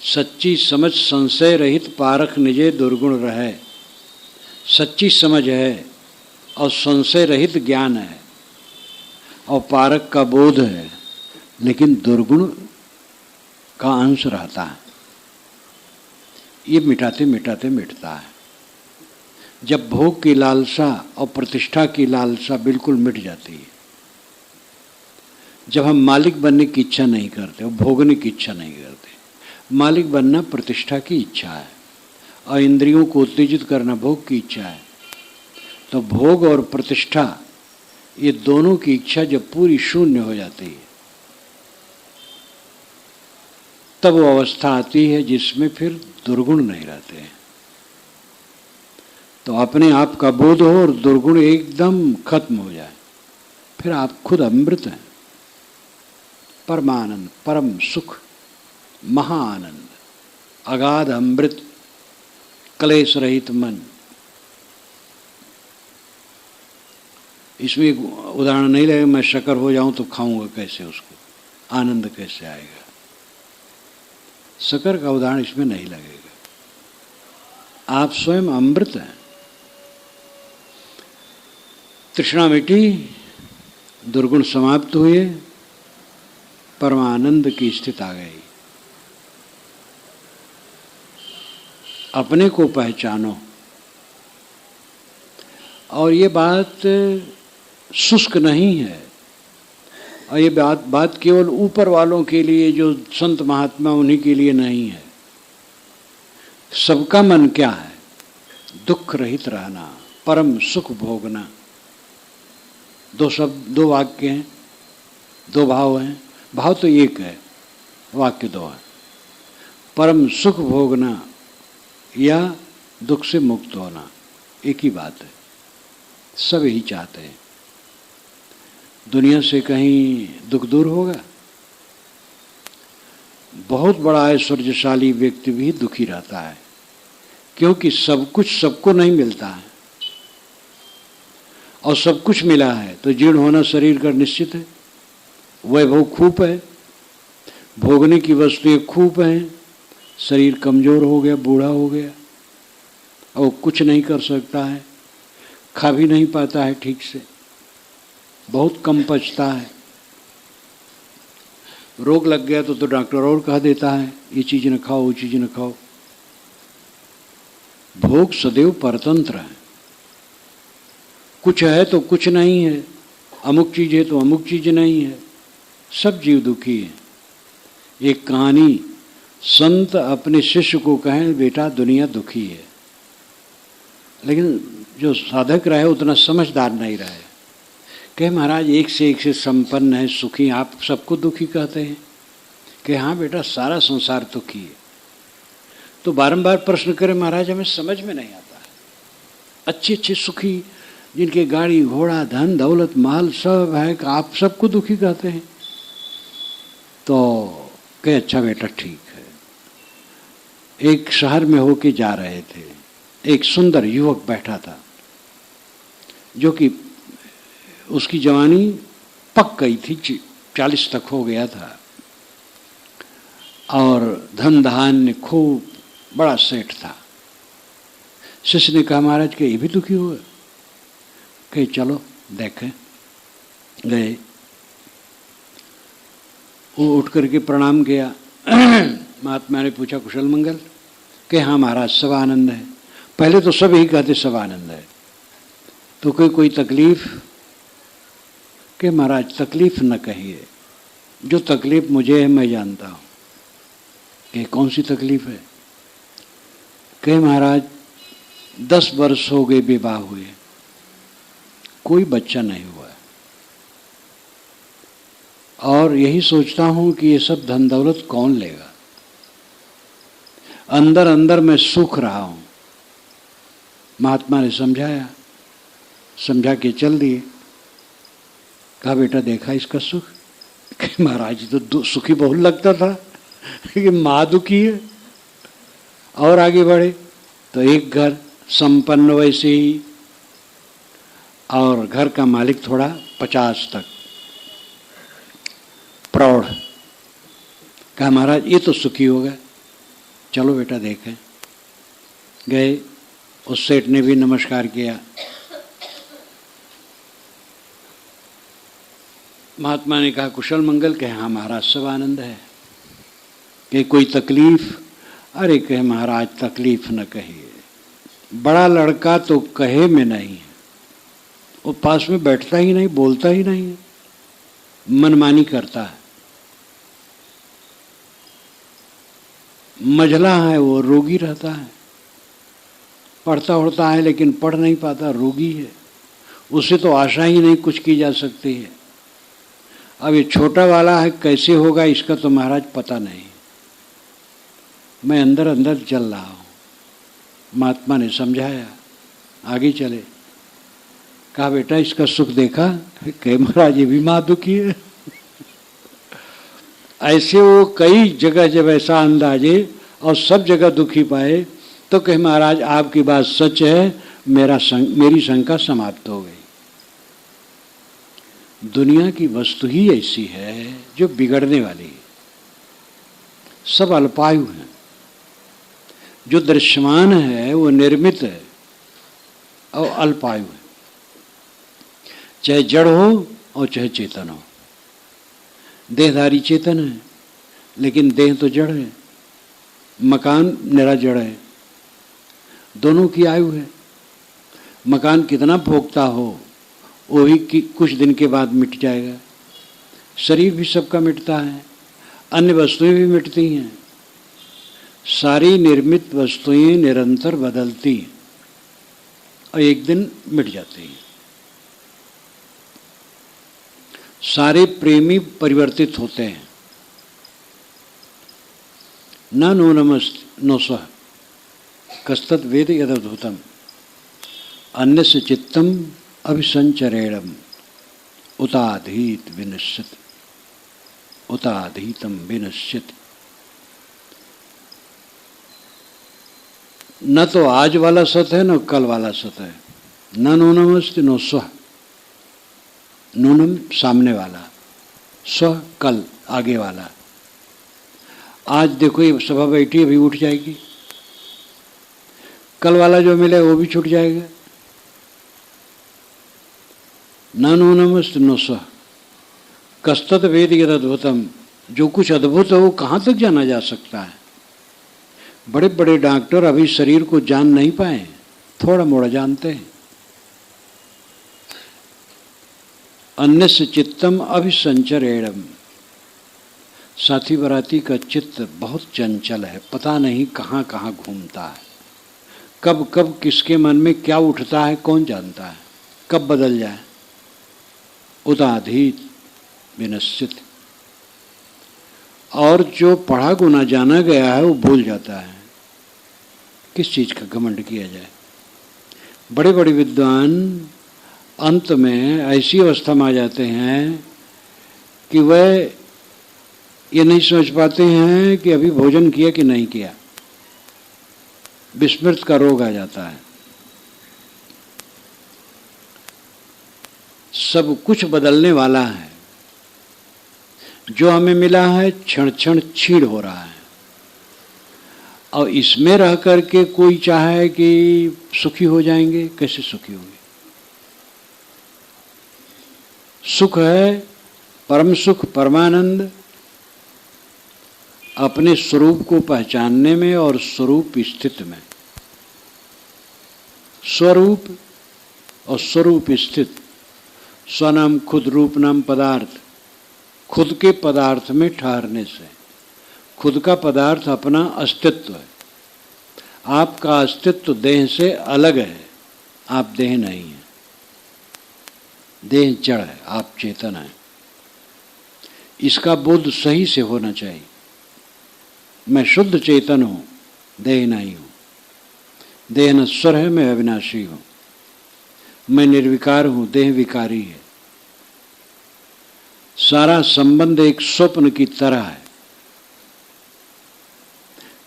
सच्ची समझ संशय रहित पारख निजे दुर्गुण रहे। सच्ची समझ है और संशय रहित ज्ञान है और पारक का बोध है, लेकिन दुर्गुण का अंश रहता है। ये मिटाते मिटाते मिटता है। जब भोग की लालसा और प्रतिष्ठा की लालसा बिल्कुल मिट जाती है, जब हम मालिक बनने की इच्छा नहीं करते और भोगने की इच्छा नहीं करते, मालिक बनना प्रतिष्ठा की इच्छा है और इंद्रियों को उत्तेजित करना भोग की इच्छा है, तो भोग और प्रतिष्ठा ये दोनों की इच्छा जब पूरी शून्य हो जाती है तब वो अवस्था आती है जिसमें फिर दुर्गुण नहीं रहते हैं। तो अपने आप का बोध हो और दुर्गुण एकदम खत्म हो जाए, फिर आप खुद अमृत हैं, परमानंद, परम सुख, महाआनंद, अगाध अमृत, क्लेश रहित मन। इसमें उदाहरण नहीं लगेगा, मैं शक्कर हो जाऊं तो खाऊंगा कैसे, उसको आनंद कैसे आएगा। शक्कर का उदाहरण इसमें नहीं लगेगा। आप स्वयं अमृत हैं। तृष्णा मिटी, दुर्गुण समाप्त हुए, परमानंद की स्थिति आ गई। अपने को पहचानो। और ये बात शुष्क नहीं है, और ये बात केवल ऊपर वालों के लिए, जो संत महात्मा उन्हीं के लिए नहीं है। सबका मन क्या है? दुख रहित रहना, परम सुख भोगना। दो वाक्य हैं, दो भाव हैं। भाव तो एक है, वाक्य दो है। परम सुख भोगना या दुख से मुक्त होना, एक ही बात है। सब यही चाहते हैं। दुनिया से कहीं दुख दूर होगा? बहुत बड़ा ऐश्वर्यशाली व्यक्ति भी दुखी रहता है, क्योंकि सब कुछ सबको नहीं मिलता है, और सब कुछ मिला है तो जीर्ण होना शरीर का निश्चित है। वैभव खूब है, भोगने की वस्तुएं खूब हैं, शरीर कमजोर हो गया, बूढ़ा हो गया, और कुछ नहीं कर सकता है, खा भी नहीं पाता है ठीक से, बहुत कम पचता है। रोग लग गया तो डॉक्टर और कह देता है ये चीज न खाओ, वो चीज न खाओ। भोग सदैव परतंत्र है। कुछ है तो कुछ नहीं है, अमुक चीज है तो अमुक चीज नहीं है। सब जीव दुखी है। एक कहानी, संत अपने शिष्य को कहें बेटा दुनिया दुखी है, लेकिन जो साधक रहे उतना समझदार नहीं रहे। कहे महाराज एक से संपन्न है, सुखी, आप सबको दुखी कहते हैं। कि हाँ बेटा सारा संसार दुखी है। तो बारंबार प्रश्न करें महाराज हमें समझ में नहीं आता है। अच्छे अच्छे सुखी जिनके गाड़ी घोड़ा धन दौलत माल सब है, आप सबको दुखी कहते हैं। तो कहे अच्छा बेटा ठीक है। एक शहर में होके जा रहे थे, एक सुंदर युवक बैठा था, जो कि उसकी जवानी पक गई थी, 40 तक हो गया था, और धन धान्य खूब, बड़ा सेठ था। शिष्य ने कहा महाराज के ये भी दुखी हुए? कहे चलो देखें। गए, वो उठ करके प्रणाम किया। महात्मा ने पूछा कुशल मंगल? कि हाँ महाराज सब आनंद है। पहले तो सब यही कहते सब आनंद है। तो कोई तकलीफ? कि महाराज तकलीफ न कहिए, जो तकलीफ मुझे है मैं जानता हूँ कि कौन सी तकलीफ है। कहे महाराज 10 वर्ष हो गए विवाह हुए, कोई बच्चा नहीं हुआ है, और यही सोचता हूँ कि ये सब धन दौलत कौन लेगा। अंदर अंदर मैं सूख रहा हूँ। महात्मा ने समझाया, समझा के चल दिए। कहा बेटा देखा इसका सुख? कि महाराज तो सुखी बहुत लगता था कि माँ दुखी है। और आगे बढ़े तो एक घर संपन्न वैसे ही, और घर का मालिक थोड़ा 50 तक प्रौढ़। कहा महाराज ये तो सुखी होगा, चलो बेटा देखें। गए, उस सेठ ने भी नमस्कार किया। महात्मा ने कहा कुशल मंगल? कहे हाँ महाराज सब आनंद है। कि कोई तकलीफ? अरे कहे महाराज तकलीफ न कहिए, बड़ा लड़का तो कहे में नहीं है, वो पास में बैठता ही नहीं, बोलता ही नहीं है, मनमानी करता है। मझला है वो, रोगी रहता है, पढ़ता उड़ता है लेकिन पढ़ नहीं पाता, रोगी है, उससे तो आशा ही नहीं कुछ की जा सकती है। अब ये छोटा वाला है, कैसे होगा इसका तो महाराज पता नहीं। मैं अंदर अंदर जल रहा हूँ। महात्मा ने समझाया, आगे चले। कहा बेटा इसका सुख देखा? कहे महाराज ये भी माँ दुखी है। ऐसे वो कई जगह जब ऐसा अंदाजे और सब जगह दुखी पाए तो कहे महाराज आपकी बात सच है, मेरी शंका समाप्त हो गई। दुनिया की वस्तु ही ऐसी है जो बिगड़ने वाली है। सब अल्पायु है। जो दृश्यमान है वो निर्मित है और अल्पायु है, चाहे जड़ हो और चाहे चेतन हो। देहधारी चेतन है लेकिन देह तो जड़ है, मकान निरा जड़ है, दोनों की आयु है। मकान कितना भोगता हो वो भी कुछ दिन के बाद मिट जाएगा। शरीर भी सबका मिटता है, अन्य वस्तुएं भी मिटती हैं। सारी निर्मित वस्तुएं निरंतर बदलती हैं और एक दिन मिट जाती हैं। सारे प्रेमी परिवर्तित होते हैं। न नूनमस्त नोसह कस्तत वेद यदद्भुतम अन्यस्य चित्तम अभिसंचरेणम उताधीत विनश्यति उताधीतम विनश्यति। न तो आज वाला सत है न कल वाला सत है। न नूनमस्ति नो स्व, नूनम सामने वाला, स्व कल आगे वाला। आज देखो ये सभा बैठी अभी उठ जाएगी, कल वाला जो मिले वो भी छूट जाएगा। न नूनमस्ति नो स्व कस्तत वेद यदद्भुतम। जो कुछ अद्भुत है वो कहाँ तक जाना जा सकता है। बड़े बड़े डॉक्टर अभी शरीर को जान नहीं पाए, थोड़ा मोड़ा जानते हैं। अन्यस्य चित्तम अभिसंचरेणम। साथी बराती का चित्त बहुत चंचल है, पता नहीं कहाँ कहाँ घूमता है, कब कब किसके मन में क्या उठता है कौन जानता है, कब बदल जाए। उदाधीत विनश्चित। और जो पढ़ा गुना जाना गया है वो भूल जाता है। किस चीज का घमंड किया जाए। बड़े बड़े विद्वान अंत में ऐसी अवस्था में आ जाते हैं कि वह ये नहीं समझ पाते हैं कि अभी भोजन किया कि नहीं किया। विस्मृत का रोग आ जाता है। सब कुछ बदलने वाला है। जो हमें मिला है क्षण क्षण छीड़ हो रहा है, और इसमें रह करके कोई चाहे कि सुखी हो जाएंगे, कैसे सुखी होंगे। सुख है परम सुख, परमानंद अपने स्वरूप को पहचानने में और स्वरूप स्थित में। स्वरूप और स्वरूप स्थित, स्वनाम खुद रूप नाम पदार्थ। खुद के पदार्थ में ठहरने से। खुद का पदार्थ अपना अस्तित्व है। आपका अस्तित्व देह से अलग है, आप देह नहीं है। देह जड़ है, आप चेतन है। इसका बोध सही से होना चाहिए। मैं शुद्ध चेतन हूँ, देह नहीं हूँ। देह नश्वर है, मैं अविनाशी हूँ। मैं निर्विकार हूँ, देह विकारी है। सारा संबंध एक स्वप्न की तरह है।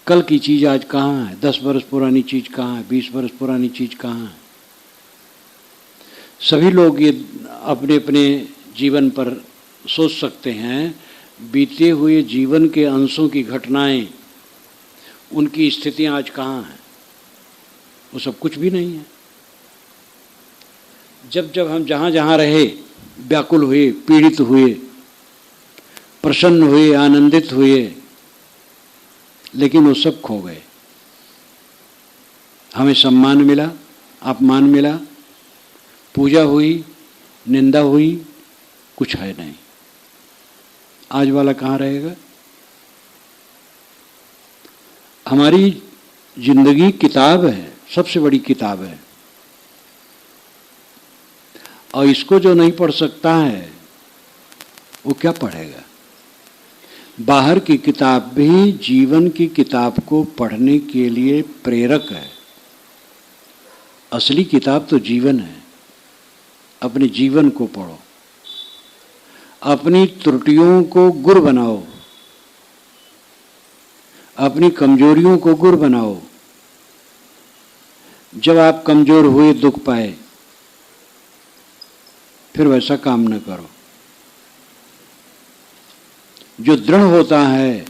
कल की चीज आज कहाँ है? 10 वर्ष पुरानी चीज कहाँ है? 20 वर्ष पुरानी चीज कहाँ है? सभी लोग ये अपने अपने जीवन पर सोच सकते हैं। बीते हुए जीवन के अंशों की घटनाएं, उनकी स्थितियां आज कहाँ हैं? वो सब कुछ भी नहीं है। जब जब हम जहाँ जहाँ रहे, व्याकुल हुए, पीड़ित हुए, प्रसन्न हुए, आनंदित हुए, लेकिन वो सब खो गए। हमें सम्मान मिला, अपमान मिला, पूजा हुई, निंदा हुई, कुछ है नहीं। आज वाला कहाँ रहेगा? हमारी जिंदगी किताब है, सबसे बड़ी किताब है, और इसको जो नहीं पढ़ सकता है वो क्या पढ़ेगा? बाहर की किताब भी जीवन की किताब को पढ़ने के लिए प्रेरक है। असली किताब तो जीवन है। अपने जीवन को पढ़ो, अपनी त्रुटियों को गुर बनाओ, अपनी कमजोरियों को गुर बनाओ। जब आप कमजोर हुए, दुख पाए, फिर वैसा काम न करो। जो दृढ़ होता है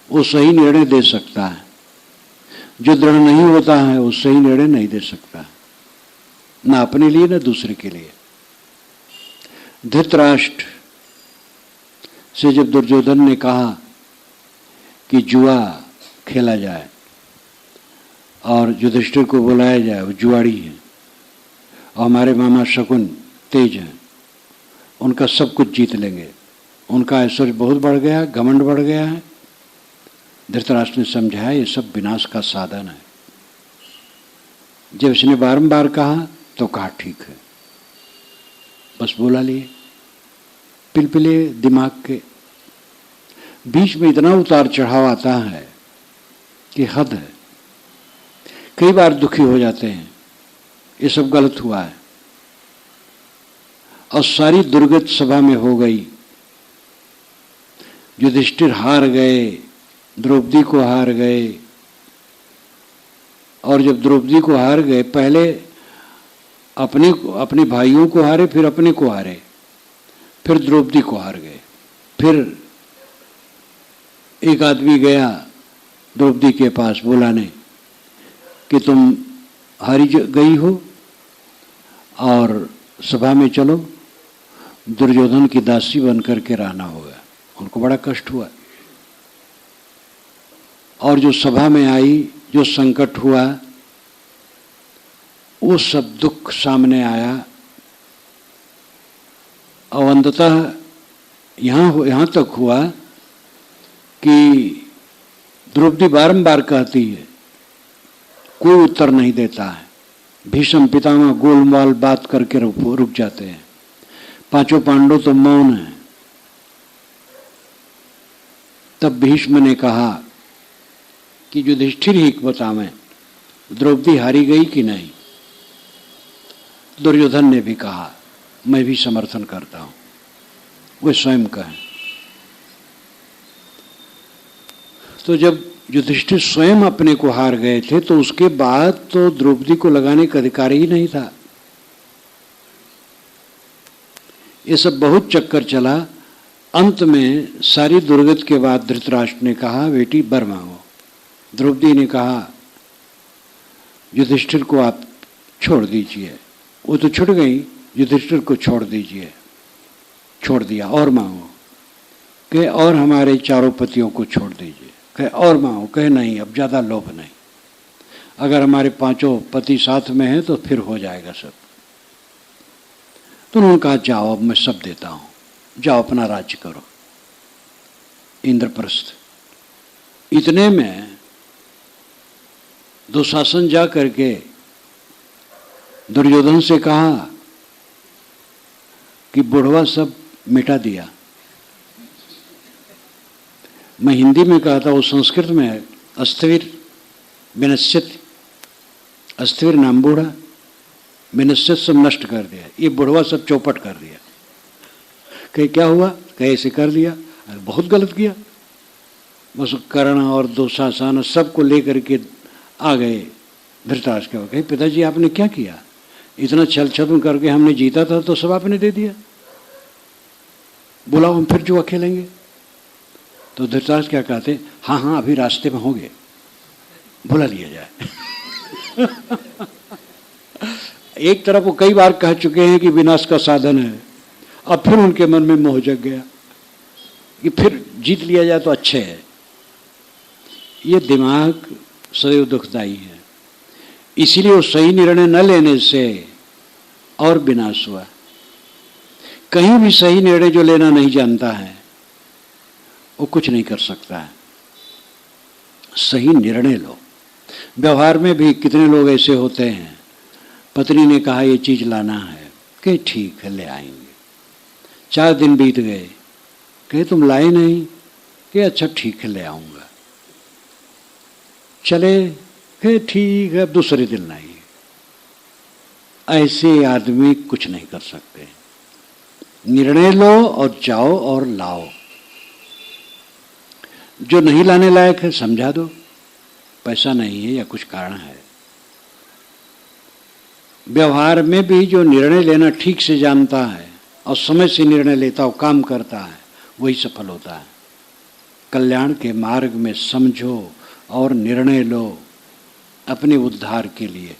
वो सही निर्णय दे सकता है, जो दृढ़ नहीं होता है वो सही निर्णय नहीं दे सकता, ना अपने लिए ना दूसरे के लिए। धृतराष्ट्र से जब दुर्योधन ने कहा कि जुआ खेला जाए और युधिष्ठिर को बुलाया जाए, वो जुआड़ी है, और हमारे मामा शकुन तेज हैं, उनका सब कुछ जीत लेंगे, उनका ऐश्वर्य बहुत बढ़ गया, घमंड बढ़ गया है। धृतराष्ट्र ने समझाया ये सब विनाश का साधन है। जब इसने बारंबार कहा तो कहा ठीक है, बस बोला लिए। पिलपिले दिमाग के बीच में इतना उतार चढ़ाव आता है कि हद है। कई बार दुखी हो जाते हैं, ये सब गलत हुआ है, और सारी दुर्गत सभा में हो गई। युधिष्ठिर हार गए, द्रौपदी को हार गए, और जब द्रौपदी को हार गए, पहले अपने भाइयों को हारे, फिर अपने को हारे, फिर द्रौपदी को हार गए। फिर एक आदमी गया द्रौपदी के पास बुलाने कि तुम हारी गई हो और सभा में चलो, दुर्योधन की दासी बन करके रहना होगा। उनको बड़ा कष्ट हुआ, और जो सभा में आई, जो संकट हुआ, वो सब दुख सामने आया। और अंततः यहाँ तक हुआ कि द्रौपदी बारंबार कहती है, कोई उत्तर नहीं देता है। भीष्म पितामह गोलमाल बात करके रुक जाते हैं। पांचों पांडव तो मौन हैं। तब भीष्म ने कहा कि युधिष्ठिर ही बतावें, द्रौपदी हारी गई कि नहीं। दुर्योधन ने भी कहा, मैं भी समर्थन करता हूं, वे स्वयं कहें। तो जब युधिष्ठिर स्वयं अपने को हार गए थे, तो उसके बाद तो द्रौपदी को लगाने का अधिकार ही नहीं था। ये सब बहुत चक्कर चला। अंत में सारी दुर्गत के बाद धृतराष्ट्र ने कहा, बेटी वर मांगो। द्रौपदी ने कहा, युधिष्ठिर को आप छोड़ दीजिए। वो तो छुट गई, युधिष्ठिर को छोड़ दीजिए। छोड़ दिया, और मांगो। कहे और हमारे चारों पतियों को छोड़ दीजिए। कहे और मांगो। कहे नहीं, अब ज़्यादा लोभ नहीं, अगर हमारे पांचों पति साथ में हैं तो फिर हो जाएगा सब। तो उन्होंने कहा, जाओ, अब मैं सब देता हूँ, जाओ अपना राज्य करो। इंद्रप्रस्थ। इतने में दुशासन जा करके दुर्योधन से कहा कि बुढ़वा सब मिटा दिया। मैं हिंदी में कहा था, वो संस्कृत में है, अस्थिर विनश्यति, अस्थिर नाम बूढ़ा, विनश्यत सब नष्ट कर दिया, ये बुढ़वा सब चौपट कर दिया। कहे क्या हुआ? कहे ऐसे कर दिया। अरे बहुत गलत किया। बस कर्ण और दुशासन सबको लेकर के आ गए धृतराष्ट्र के। कहे पिताजी आपने क्या किया? इतना छल छद्म करके हमने जीता था तो सब आपने दे दिया, बुलाओ हम फिर जुआ खेलेंगे। तो धृतराष्ट्र क्या कहते? हाँ हाँ अभी रास्ते में होंगे, बुला लिया जाए। एक तरफ वो कई बार कह चुके हैं कि विनाश का साधन है, अब फिर उनके मन में मोह जग गया कि फिर जीत लिया जाए तो अच्छे है। ये दिमाग सदैव दुखदाई है, इसीलिए वो सही निर्णय न लेने से और विनाश हुआ। कहीं भी सही निर्णय जो लेना नहीं जानता है वो कुछ नहीं कर सकता है। सही निर्णय लो। व्यवहार में भी कितने लोग ऐसे होते हैं, पत्नी ने कहा ये चीज लाना है, कि ठीक है ले आएंगे। 4 दिन बीत गए, कहे तुम लाए नहीं, कि अच्छा ठीक है ले आऊंगा। चले, कहे ठीक है, दूसरे दिन लाइए। ऐसे आदमी कुछ नहीं कर सकते। निर्णय लो और जाओ और लाओ। जो नहीं लाने लायक है समझा दो, पैसा नहीं है या कुछ कारण है। व्यवहार में भी जो निर्णय लेना ठीक से जानता है और समय से निर्णय लेता हो, काम करता है, वही सफल होता है। कल्याण के मार्ग में समझो और निर्णय लो अपने उद्धार के लिए।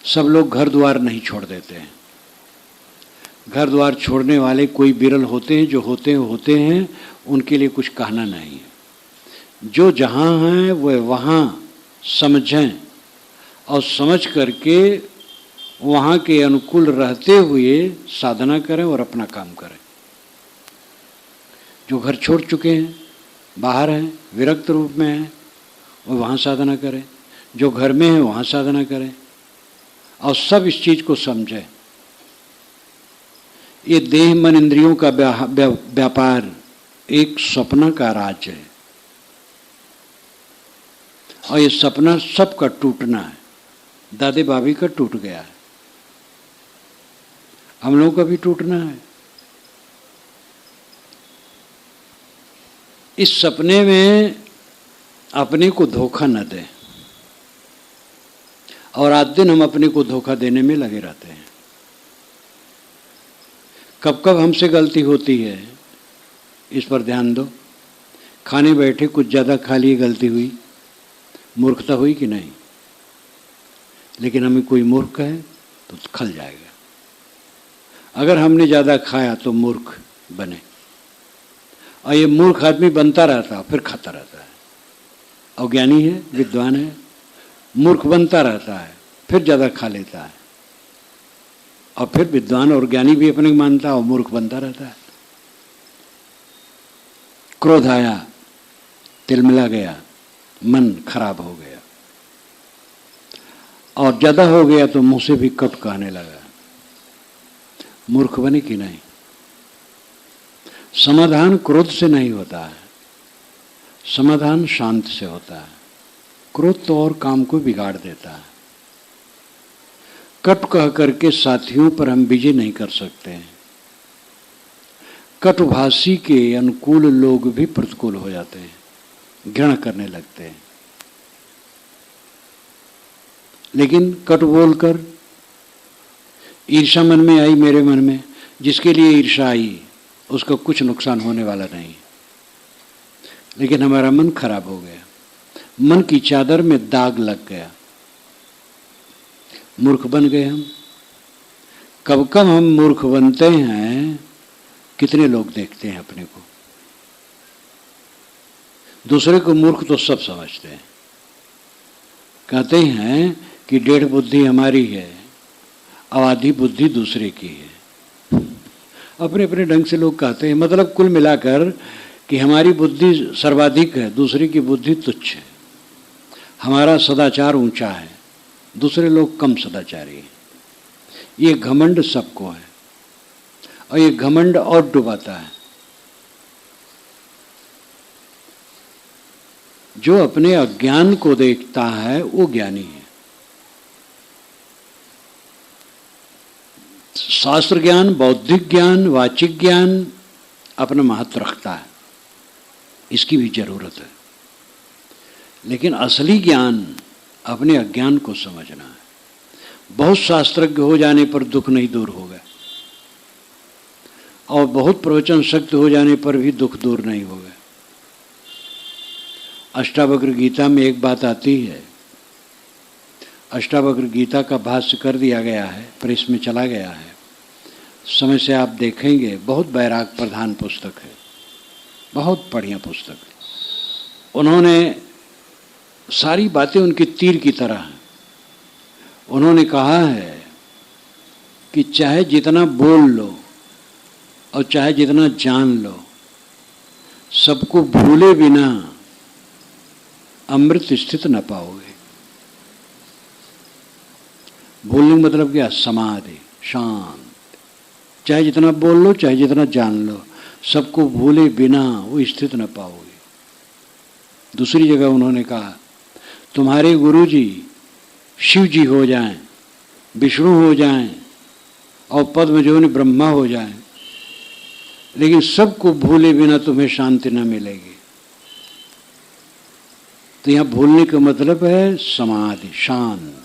सब लोग घर द्वार नहीं छोड़ देते हैं। घर द्वार छोड़ने वाले कोई विरल होते हैं, जो होते हैं उनके लिए कुछ कहना नहीं है। जो जहाँ हैं वह वहाँ समझें और समझ करके वहाँ के अनुकूल रहते हुए साधना करें और अपना काम करें। जो घर छोड़ चुके हैं, बाहर हैं, विरक्त रूप में हैं, वो वहाँ साधना करें। जो घर में है वहाँ साधना करें और सब इस चीज़ को समझें। ये देह मन इंद्रियों का व्यापार एक सपना का राज्य है और ये सपना सबका टूटना है। दादे बाबी का टूट गया है, हम लोगों का भी टूटना है। इस सपने में अपने को धोखा न दें और आज दिन हम अपने को धोखा देने में लगे रहते हैं। कब कब हमसे गलती होती है इस पर ध्यान दो। खाने बैठे कुछ ज़्यादा खा लिए, गलती हुई, मूर्खता हुई कि नहीं? लेकिन हमें कोई मूर्ख है तो खल जाएगा। अगर हमने ज़्यादा खाया तो मूर्ख बने और ये मूर्ख आदमी बनता रहता फिर खाता रहता है। और ज्ञानी है, विद्वान है, मूर्ख बनता रहता है फिर ज़्यादा खा लेता है और फिर विद्वान और ज्ञानी भी अपने मानता है और मूर्ख बनता रहता है। क्रोध आया, तिलमिला गया, मन खराब हो गया और ज़्यादा हो गया तो मुंह से भी कट कहने लगा। मूर्ख बने कि नहीं? समाधान क्रोध से नहीं होता है, समाधान शांत से होता है। क्रोध तो और काम को बिगाड़ देता है। कट कह करके साथियों पर हम विजय नहीं कर सकते हैं। कटुभाषी के अनुकूल लोग भी प्रतिकूल हो जाते हैं, घृणा करने लगते हैं। लेकिन कट बोलकर ईर्षा मन में आई, मेरे मन में, जिसके लिए ईर्षा आई उसका कुछ नुकसान होने वाला नहीं। लेकिन हमारा मन खराब हो गया, मन की चादर में दाग लग गया, मूर्ख बन गए हम। कब कब हम मूर्ख बनते हैं, कितने लोग देखते हैं अपने को। दूसरे को मूर्ख तो सब समझते हैं, कहते हैं कि 1.5 बुद्धि हमारी है और आधी बुद्धि दूसरे की है। अपने अपने ढंग से लोग कहते हैं। मतलब कुल मिलाकर कि हमारी बुद्धि सर्वाधिक है, दूसरे की बुद्धि तुच्छ है। हमारा सदाचार ऊंचा है, दूसरे लोग कम सदाचारी हैं। ये घमंड सबको है और ये घमंड और डुबाता है। जो अपने अज्ञान को देखता है वो ज्ञानी है। शास्त्र ज्ञान, बौद्धिक ज्ञान, वाचिक ज्ञान अपना महत्व रखता है, इसकी भी जरूरत है। लेकिन असली ज्ञान अपने अज्ञान को समझना है। बहुत शास्त्रज्ञ हो जाने पर दुख नहीं दूर होगा और बहुत प्रवचन शक्ति हो जाने पर भी दुख दूर नहीं होगा। अष्टावक्र गीता में एक बात आती है, अष्टावक्र गीता का भाष्य कर दिया गया है, प्रेस में चला गया है, समय से आप देखेंगे। बहुत बैराग प्रधान पुस्तक है, बहुत बढ़िया पुस्तक है। उन्होंने सारी बातें उनकी तीर की तरह हैं। उन्होंने कहा है कि चाहे जितना बोल लो और चाहे जितना जान लो, सबको भूले बिना अमृत स्थित न पाओगे। बोलने का मतलब क्या? समाधि, शांत। चाहे जितना बोल लो, चाहे जितना जान लो, सबको भूले बिना वो स्थित न पाओगे। दूसरी जगह उन्होंने कहा, तुम्हारे गुरुजी शिव जी हो जाएं, विष्णु हो जाएं और पद्मजोनि ब्रह्मा हो जाएं, लेकिन सबको भूले बिना तुम्हें शांति न मिलेगी। तो यहाँ भूलने का मतलब है समाधि, शांत।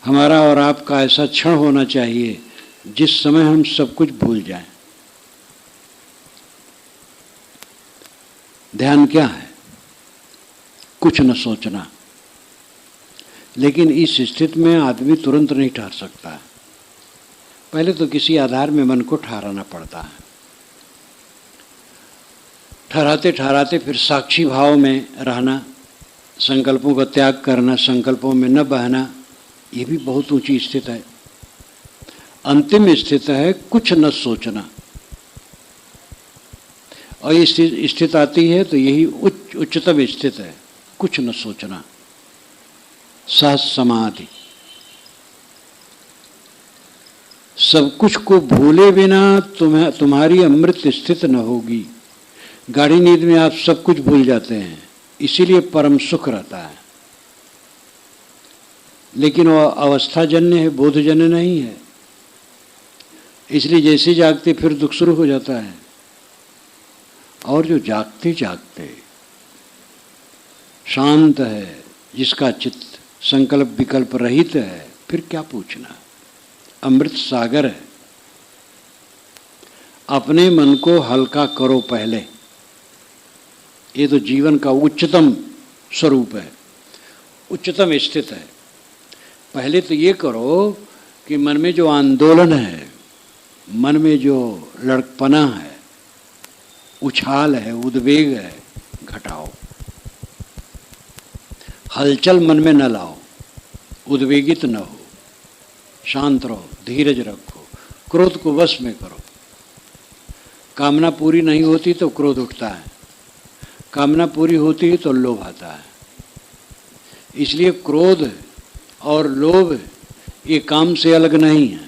हमारा और आपका ऐसा क्षण होना चाहिए जिस समय हम सब कुछ भूल जाएं। ध्यान क्या है? कुछ न सोचना। लेकिन इस स्थिति में आदमी तुरंत नहीं ठहर सकता है। पहले तो किसी आधार में मन को ठहराना पड़ता है। ठहराते ठहराते फिर साक्षी भाव में रहना, संकल्पों का त्याग करना, संकल्पों में न बहना, ये भी बहुत ऊंची स्थिति है। अंतिम स्थिति है कुछ न सोचना। और ये स्थिति आती है तो यही उच्चतम स्थिति है, कुछ न सोचना, सहज समाधि। सब कुछ को भूले बिना तुम्हारी अमृत स्थित न होगी। गाढ़ी नींद में आप सब कुछ भूल जाते हैं, इसीलिए परम सुख रहता है। लेकिन वो अवस्थाजन्य है, बोधजन्य नहीं है। इसलिए जैसे जागते फिर दुख शुरू हो जाता है। और जो जागते जागते शांत है, जिसका चित्त संकल्प विकल्प रहित है, फिर क्या पूछना। अमृत सागर है। अपने मन को हल्का करो पहले। ये तो जीवन का उच्चतम स्वरूप है, उच्चतम स्थिति है। पहले तो ये करो कि मन में जो आंदोलन है, मन में जो लड़कपना है, उछाल है, उद्वेग है, घटाओ। हलचल मन में न लाओ, उद्वेगित न हो, शांत रहो, धीरज रखो, क्रोध को वश में करो। कामना पूरी नहीं होती तो क्रोध उठता है, कामना पूरी होती है तो लोभ आता है। इसलिए क्रोध और लोभ ये काम से अलग नहीं है।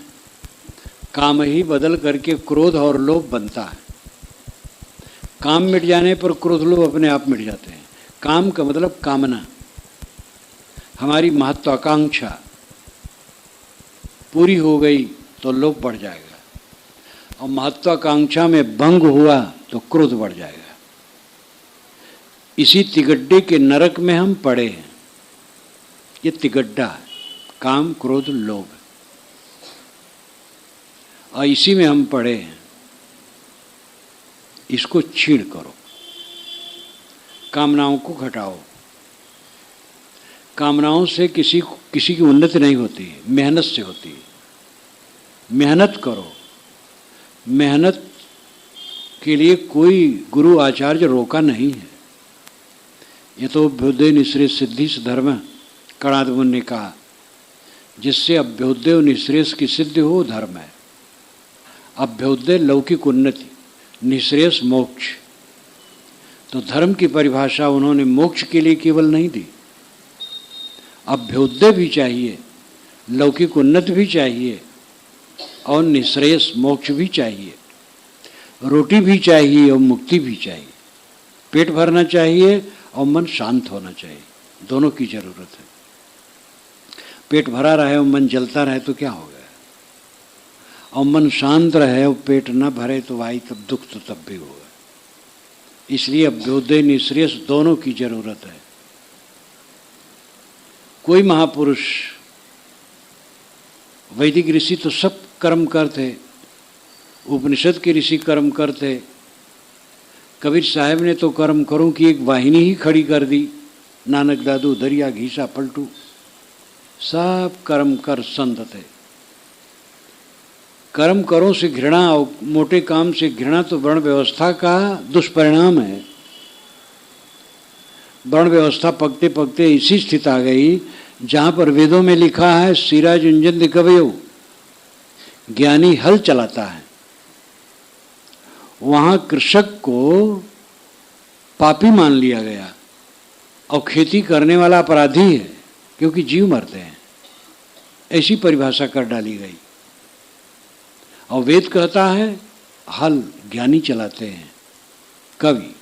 काम ही बदल करके क्रोध और लोभ बनता है। काम मिट जाने पर क्रोध लोभ अपने आप मिट जाते हैं। काम का मतलब कामना, हमारी महत्वाकांक्षा पूरी हो गई तो लोभ बढ़ जाएगा, और महत्वाकांक्षा में भंग हुआ तो क्रोध बढ़ जाएगा। इसी तिगड्डे के नरक में हम पड़े हैं। ये तिगड्डा है, काम क्रोध लोभ, और इसी में हम पड़े हैं। इसको छीड़ करो, कामनाओं को घटाओ। कामनाओं से किसी की उन्नति नहीं होती, मेहनत से होती है। मेहनत करो। मेहनत के लिए कोई गुरु आचार्य रोका नहीं है। ये तो अभ्युदय निःश्रेयस सिद्धि धर्म कणाद ने कहा, जिससे अभ्युदय निःश्रेयस की सिद्धि हो धर्म है। अभ्युदय लौकिक उन्नति, निःश्रेयस मोक्ष। तो धर्म की परिभाषा उन्होंने मोक्ष के लिए केवल नहीं दी, अभ्युदय भी चाहिए, लौकिक उन्नति भी चाहिए और निःश्रेयस मोक्ष भी चाहिए। रोटी भी चाहिए और मुक्ति भी चाहिए, पेट भरना चाहिए और मन शांत होना चाहिए, दोनों की जरूरत है। पेट भरा रहे और मन जलता रहे तो क्या होगा, और मन शांत रहे और पेट न भरे तो भाई तब दुख तो तब भी होगा। इसलिए अभ्युदय निःश्रेयस दोनों की जरूरत है। कोई महापुरुष, वैदिक ऋषि तो सब कर्म करते, उपनिषद के ऋषि कर्म करते, कबीर साहब ने तो कर्म करों की एक वाहिनी ही खड़ी कर दी, नानक दादू दरिया घीसा पलटू, सब कर्म कर संत थे। कर्म करों से घृणा और मोटे काम से घृणा तो वर्ण व्यवस्था का दुष्परिणाम है। वर्ण व्यवस्था पकते पकते इसी स्थिति आ गई जहाँ पर वेदों में लिखा है सिराज उंजन दिकवयो, ज्ञानी हल चलाता है, वहाँ कृषक को पापी मान लिया गया और खेती करने वाला अपराधी है क्योंकि जीव मरते हैं, ऐसी परिभाषा कर डाली गई। और वेद कहता है हल ज्ञानी चलाते हैं, कवि।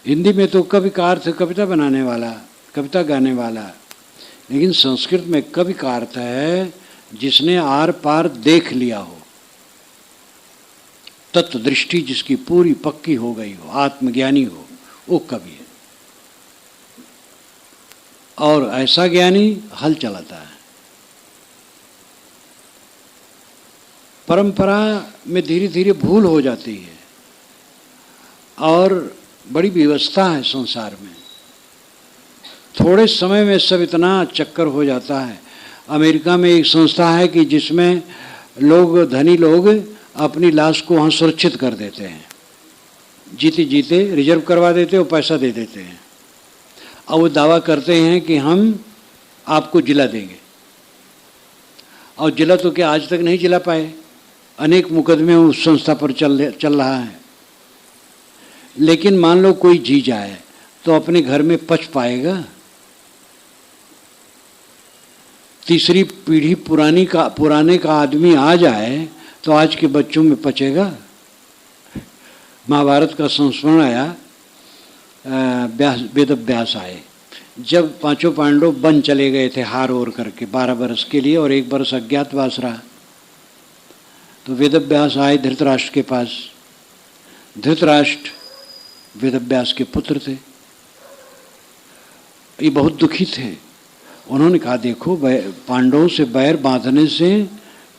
हिंदी में तो कवि का अर्थ कविता बनाने वाला, कविता गाने वाला, लेकिन संस्कृत में कवि का अर्थ है जिसने आर पार देख लिया हो, तत्व दृष्टि जिसकी पूरी पक्की हो गई हो, आत्मज्ञानी हो, वो कवि है। और ऐसा ज्ञानी हल चलाता है। परंपरा में धीरे धीरे भूल हो जाती है और बड़ी व्यवस्था है संसार में, थोड़े समय में सब इतना चक्कर हो जाता है। अमेरिका में एक संस्था है कि जिसमें लोग, धनी लोग अपनी लाश को वहाँ सुरक्षित कर देते हैं, जीते जीते रिजर्व करवा देते और पैसा दे देते हैं, और वो दावा करते हैं कि हम आपको जिला देंगे। और जिला तो क्या आज तक नहीं जिला पाए, अनेक मुकदमे उस संस्था पर चल रहा है। लेकिन मान लो कोई जी जाए तो अपने घर में पच पाएगा? तीसरी पीढ़ी पुराने का आदमी आ जाए तो आज के बच्चों में पचेगा? महाभारत का संस्मरण आया, वेद व्यास आए, जब पांचों पांडव वन चले गए थे हार ओर करके 12 वर्ष के लिए और 1 वर्ष अज्ञातवास रहा, तो वेद व्यास आए धृतराष्ट्र के पास। धृतराष्ट्र वेद व्यास के पुत्र थे, ये बहुत दुखी थे। उन्होंने कहा देखो पांडवों से बैर बांधने से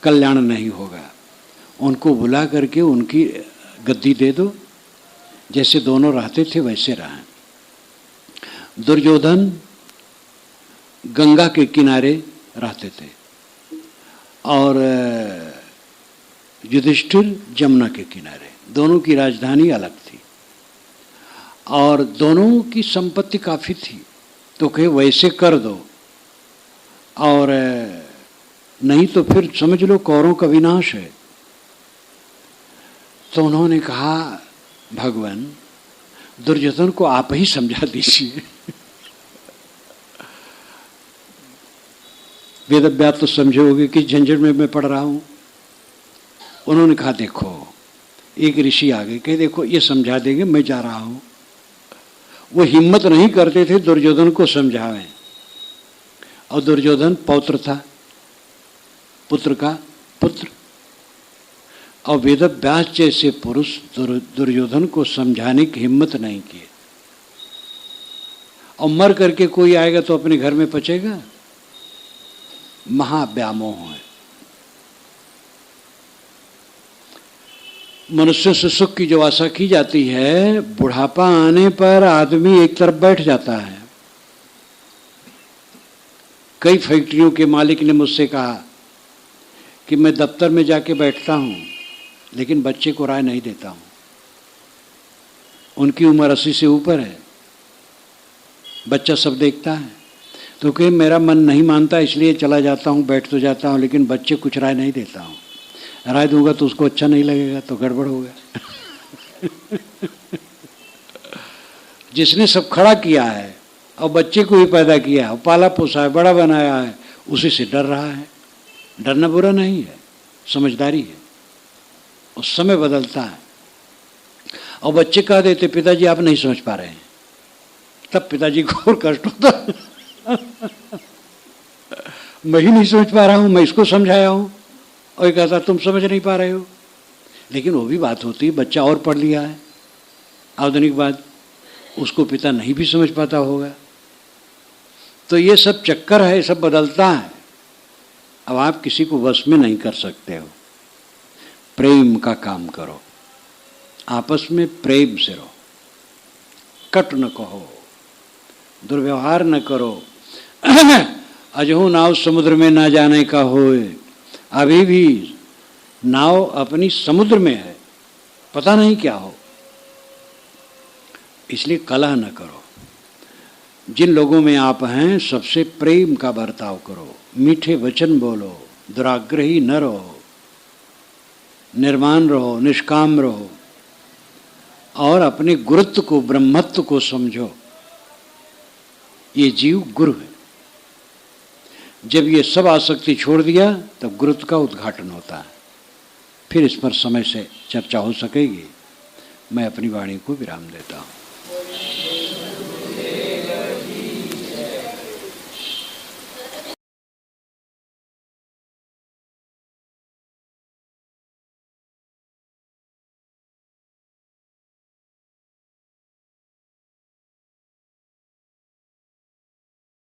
कल्याण नहीं होगा, उनको बुला करके उनकी गद्दी दे दो, जैसे दोनों रहते थे वैसे रहें। दुर्योधन गंगा के किनारे रहते थे और युधिष्ठिर जमुना के किनारे, दोनों की राजधानी अलग थी और दोनों की संपत्ति काफ़ी थी। तो कहे वैसे कर दो और नहीं तो फिर समझ लो कौरवों का विनाश है। तो उन्होंने कहा भगवान दुर्योधन को आप ही समझा दीजिए। वेद व्यास तो समझोगे कि झंझट में मैं पढ़ रहा हूं। उन्होंने कहा देखो, एक ऋषि आ गए, कहे देखो ये समझा देंगे, मैं जा रहा हूं। वो हिम्मत नहीं करते थे दुर्योधन को समझावें, और दुर्योधन पौत्र था, पुत्र का पुत्र, और वेद व्यास जैसे पुरुष दुर्योधन को समझाने की हिम्मत नहीं की। और मर करके कोई आएगा तो अपने घर में पचेगा? महाव्यामोह है। मनुष्य से सुख की जो आशा की जाती है, बुढ़ापा आने पर आदमी एक तरफ बैठ जाता है। कई फैक्ट्रियों के मालिक ने मुझसे कहा कि मैं दफ्तर में जाके बैठता हूं लेकिन बच्चे को राय नहीं देता हूं, उनकी उम्र 80 से ऊपर है, बच्चा सब देखता है। तो कहे मेरा मन नहीं मानता इसलिए चला जाता हूं, बैठ तो जाता हूं लेकिन बच्चे कुछ राय नहीं देता हूं। राय दूंगा तो उसको अच्छा नहीं लगेगा, तो गड़बड़ हो गया। जिसने सब खड़ा किया है और बच्चे को भी पैदा किया है, पाला पोसा है, बड़ा बनाया है, उसी से डर रहा है। डरना बुरा नहीं है, समझदारी है। उस समय बदलता है। और बच्चे कह देते पिताजी आप नहीं समझ पा रहे हैं, तब पिताजी को और कष्ट होता। मैं ही नहीं समझ पा रहा हूं, मैं इसको समझाया हूं, और ये कहता तुम समझ नहीं पा रहे हो। लेकिन वो भी बात होती है, बच्चा और पढ़ लिया है आधुनिक बात, उसको पिता नहीं भी समझ पाता होगा। तो ये सब चक्कर है, सब बदलता है। अब आप किसी को वश में नहीं कर सकते हो। प्रेम का काम करो, आपस में प्रेम से रहो, कट न कहो, दुर्व्यवहार न करो। अजहू नाव समुद्र में ना जाने का होए, अभी भी नाव अपनी समुद्र में है, पता नहीं क्या हो। इसलिए कलह न करो। जिन लोगों में आप हैं सबसे प्रेम का बर्ताव करो, मीठे वचन बोलो, दुराग्रही न रहो, निर्माण रहो, निष्काम रहो, और अपने गुरुत्व को, ब्रह्मत्व को समझो। ये जीव गुरु है। जब ये सब आसक्ति छोड़ दिया तब गुरुत्व का उद्घाटन होता है। फिर इस पर समय से चर्चा हो सकेगी। मैं अपनी वाणी को विराम देता हूँ।